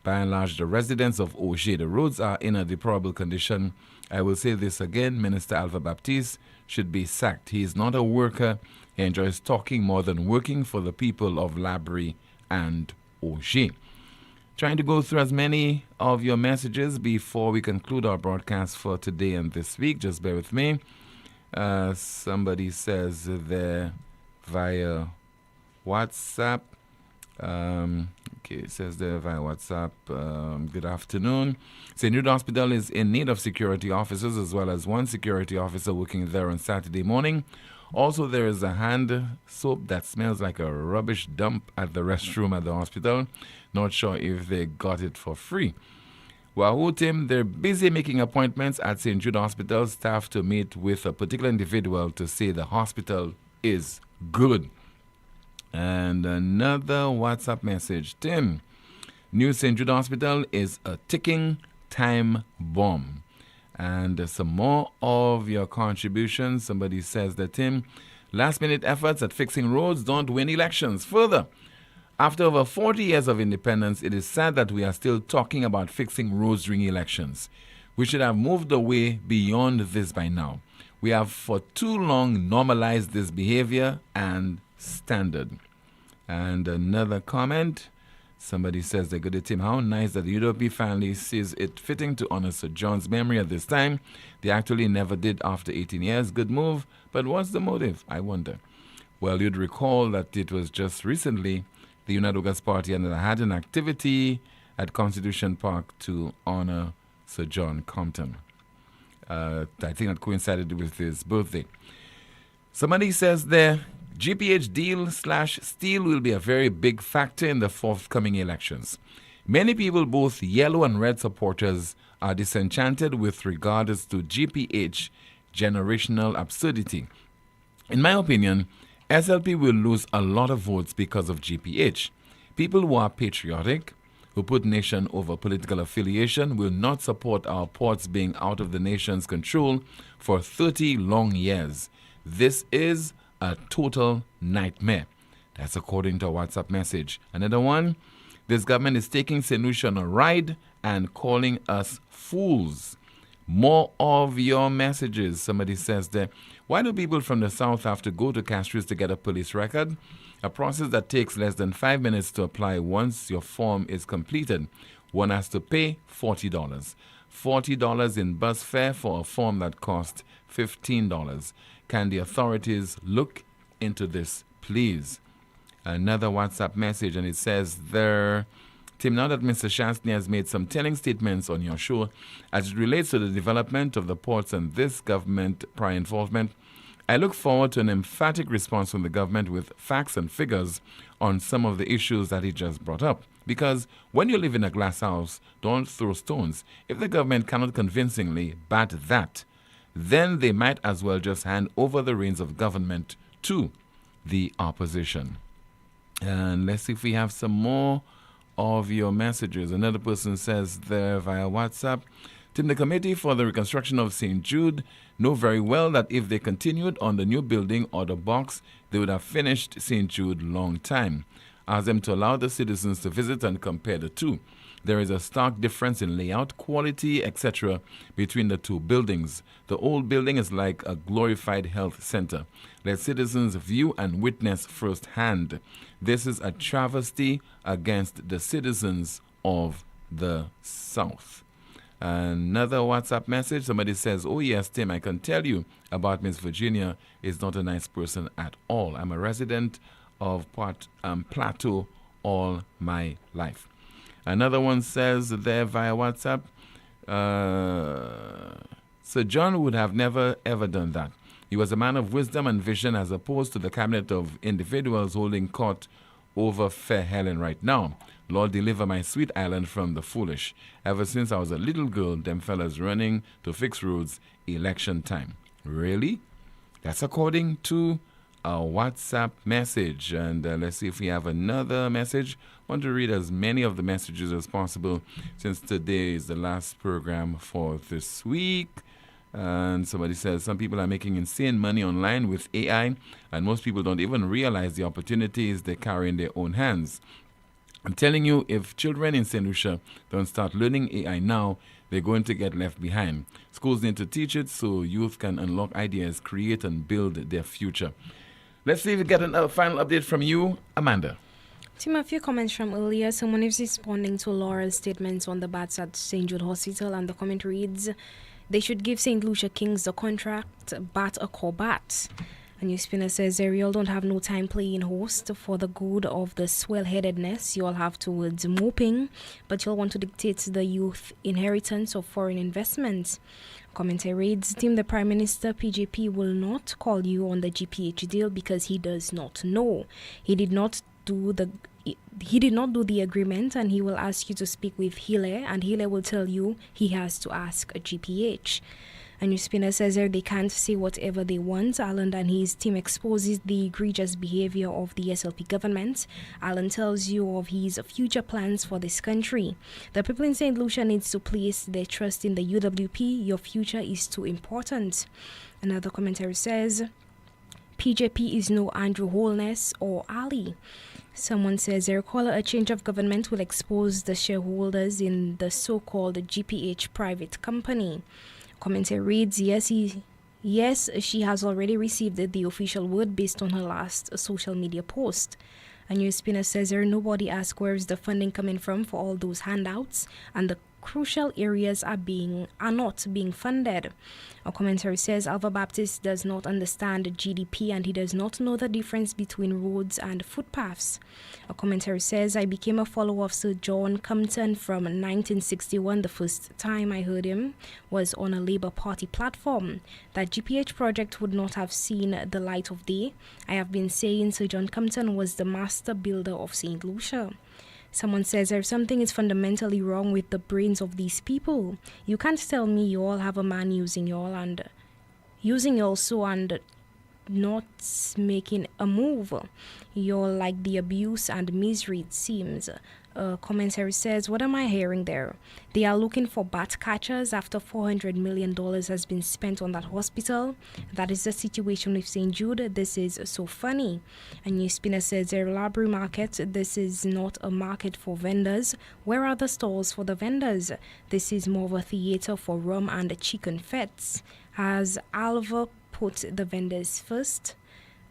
by and large the residents of Auger. The roads are in a deplorable condition. I will say this again, Minister Alva Baptiste should be sacked. He is not a worker. He enjoys talking more than working for the people of Labrie and Auger. Trying to go through as many of your messages before we conclude our broadcast for today and this week. Just bear with me. Somebody says there via WhatsApp. It says there via WhatsApp. Good afternoon. St. Jude Hospital is in need of security officers as well as one security officer working there on Saturday morning. Also, there is a hand soap that smells like a rubbish dump at the restroom at the hospital. Not sure if they got it for free. Wahoo, Tim, they're busy making appointments at St. Jude Hospital staff to meet with a particular individual to say the hospital is good. And another WhatsApp message. Tim, New St. Jude Hospital is a ticking time bomb. And some more of your contributions. Somebody says that, Tim, last-minute efforts at fixing roads don't win elections. Further, after over 40 years of independence, it is sad that we are still talking about fixing roads during elections. We should have moved away beyond this by now. We have for too long normalized this behavior and standard. And another comment. Somebody says, the good Tim, how nice that the UWP family sees it fitting to honor Sir John's memory at this time. They actually never did after 18 years. Good move. But what's the motive? I wonder. Well, you'd recall that it was just recently the United Workers' Party had an activity at Constitution Park to honor Sir John Compton. I think that coincided with his birthday. Somebody says there, GPH deal/steal will be a very big factor in the forthcoming elections. Many people, both yellow and red supporters, are disenchanted with regards to GPH generational absurdity. In my opinion, SLP will lose a lot of votes because of GPH. People who are patriotic, who put nation over political affiliation, will not support our ports being out of the nation's control for 30 long years. This is a total nightmare. That's according to a WhatsApp message. Another one, this government is taking St. Lucia on a ride and calling us fools. More of your messages. Somebody says there, why do people from the south have to go to Castries to get a police record? A process that takes less than 5 minutes to apply once your form is completed. One has to pay $40. $40 in bus fare for a form that costs $15. Can the authorities look into this, please? Another WhatsApp message, and it says there, Tim, now that Mr. Shastny has made some telling statements on your show as it relates to the development of the ports and this government prior involvement, I look forward to an emphatic response from the government with facts and figures on some of the issues that he just brought up. Because when you live in a glass house, don't throw stones. If the government cannot convincingly bat that, then they might as well just hand over the reins of government to the opposition. And let's see if we have some more of your messages. Another person says there via WhatsApp, Tim, the Committee for the Reconstruction of St. Jude know very well that if they continued on the new building or the box, they would have finished St. Jude long time. Ask them to allow the citizens to visit and compare the two. There is a stark difference in layout, quality, etc. between the two buildings. The old building is like a glorified health center. Let citizens view and witness firsthand. This is a travesty against the citizens of the South. Another WhatsApp message. Somebody says, oh yes, Tim, I can tell you about Miss Virginia is not a nice person at all. I'm a resident of Plateau all my life. Another one says there via WhatsApp, Sir John would have never ever done that. He was a man of wisdom and vision as opposed to the cabinet of individuals holding court over Fair Helen right now. Lord, deliver my sweet island from the foolish. Ever since I was a little girl, them fellas running to fix roads election time. Really? That's according to a WhatsApp message. And let's see if we have another message. I want to read as many of the messages as possible since today is the last program for this week. And somebody says some people are making insane money online with AI, and most people don't even realize the opportunities they carry in their own hands. I'm telling you, if children in St. Lucia don't start learning AI now, they're going to get left behind. Schools need to teach it so youth can unlock ideas, create and build their future. Let's see if we get a final update from you, Amanda. Tim, a few comments from earlier. Someone is responding to Laura's statements on the bats at St. Jude Hospital, and the comment reads, they should give St. Lucia Kings the contract, bat a core bat. A NewsSpinner says, you all don't have no time playing host for the good of the swell-headedness you all have towards moping, but you'll want to dictate the youth inheritance of foreign investments. Commentary reads, Tim, the Prime Minister, PJP, will not call you on the GPH deal because he does not know. He did not do the agreement, and he will ask you to speak with Hile, and Hile will tell you he has to ask a GPH. A NewsSpinner says they can't say whatever they want. Alan and his team exposes the egregious behavior of the SLP government. Alan tells you of his future plans for this country. The people in St. Lucia needs to place their trust in the UWP. Your future is too important. Another commentary says, PJP is no Andrew Holness or Ali. Someone says, a change of government will expose the shareholders in the so-called GPH private company. Commentary reads, yes, she has already received the official word based on her last social media post. A NewsSpinner says, nobody asked where is the funding coming from for all those handouts, and the crucial areas are not being funded. A commentary says Alva Baptist does not understand GDP and he does not know the difference between roads and footpaths. A commentary says I became a follower of Sir John Compton from 1961. The first time I heard him was on a Labour Party platform. That GPH project would not have seen the light of day. I have been saying Sir John Compton was the master builder of St. Lucia. Someone says there's something is fundamentally wrong with the brains of these people. You can't tell me you all have a man using you all and not making a move. You're like the abuse and misery, it seems. Commentary says, what am I hearing there? They are looking for bat catchers after $400 million has been spent on that hospital. That is the situation with St. Jude. This is so funny. A NewsSpinner says, their library market, this is not a market for vendors. Where are the stalls for the vendors? This is more of a theater for rum and chicken fets. Has Alva put the vendors first?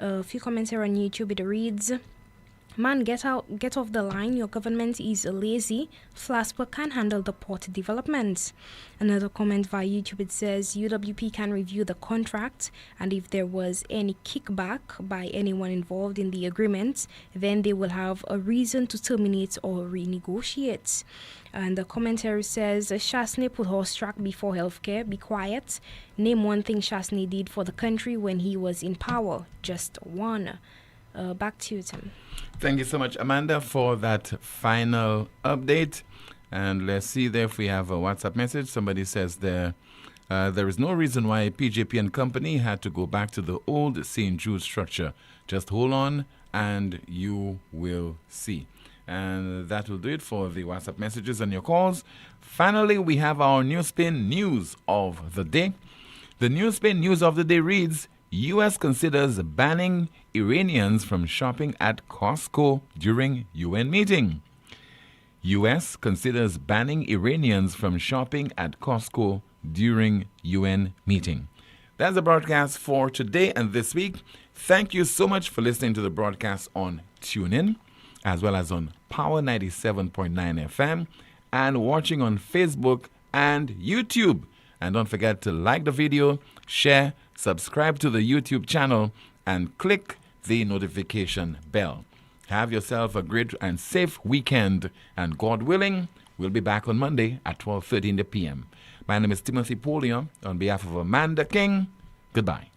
A few comments here on YouTube. It reads, man, get off the line. Your government is lazy. Flasper can handle the port development. Another comment via YouTube, it says UWP can review the contract, and if there was any kickback by anyone involved in the agreement, then they will have a reason to terminate or renegotiate. And the commentary says Shasney put horse track before healthcare. Be quiet. Name one thing Shasney did for the country when he was in power. Just one. Back to you, Tim. Thank you so much, Amanda, for that final update. And let's see there if we have a WhatsApp message. Somebody says there is no reason why PJP and company had to go back to the old St. Jude structure. Just hold on and you will see. And that will do it for the WhatsApp messages and your calls. Finally, we have our NewsSpin news of the day. The NewsSpin news of the day reads, U.S. considers banning Iranians from shopping at Costco during UN meeting. U.S. considers banning Iranians from shopping at Costco during UN meeting. That's the broadcast for today and this week. Thank you so much for listening to the broadcast on TuneIn, as well as on Power 97.9 FM, and watching on Facebook and YouTube. And don't forget to like the video, share, subscribe to the YouTube channel, and click the notification bell. Have yourself a great and safe weekend, and God willing, We'll be back on Monday at 12:30 p.m. My name is Timothy Poleon. On behalf of Amanda King, goodbye.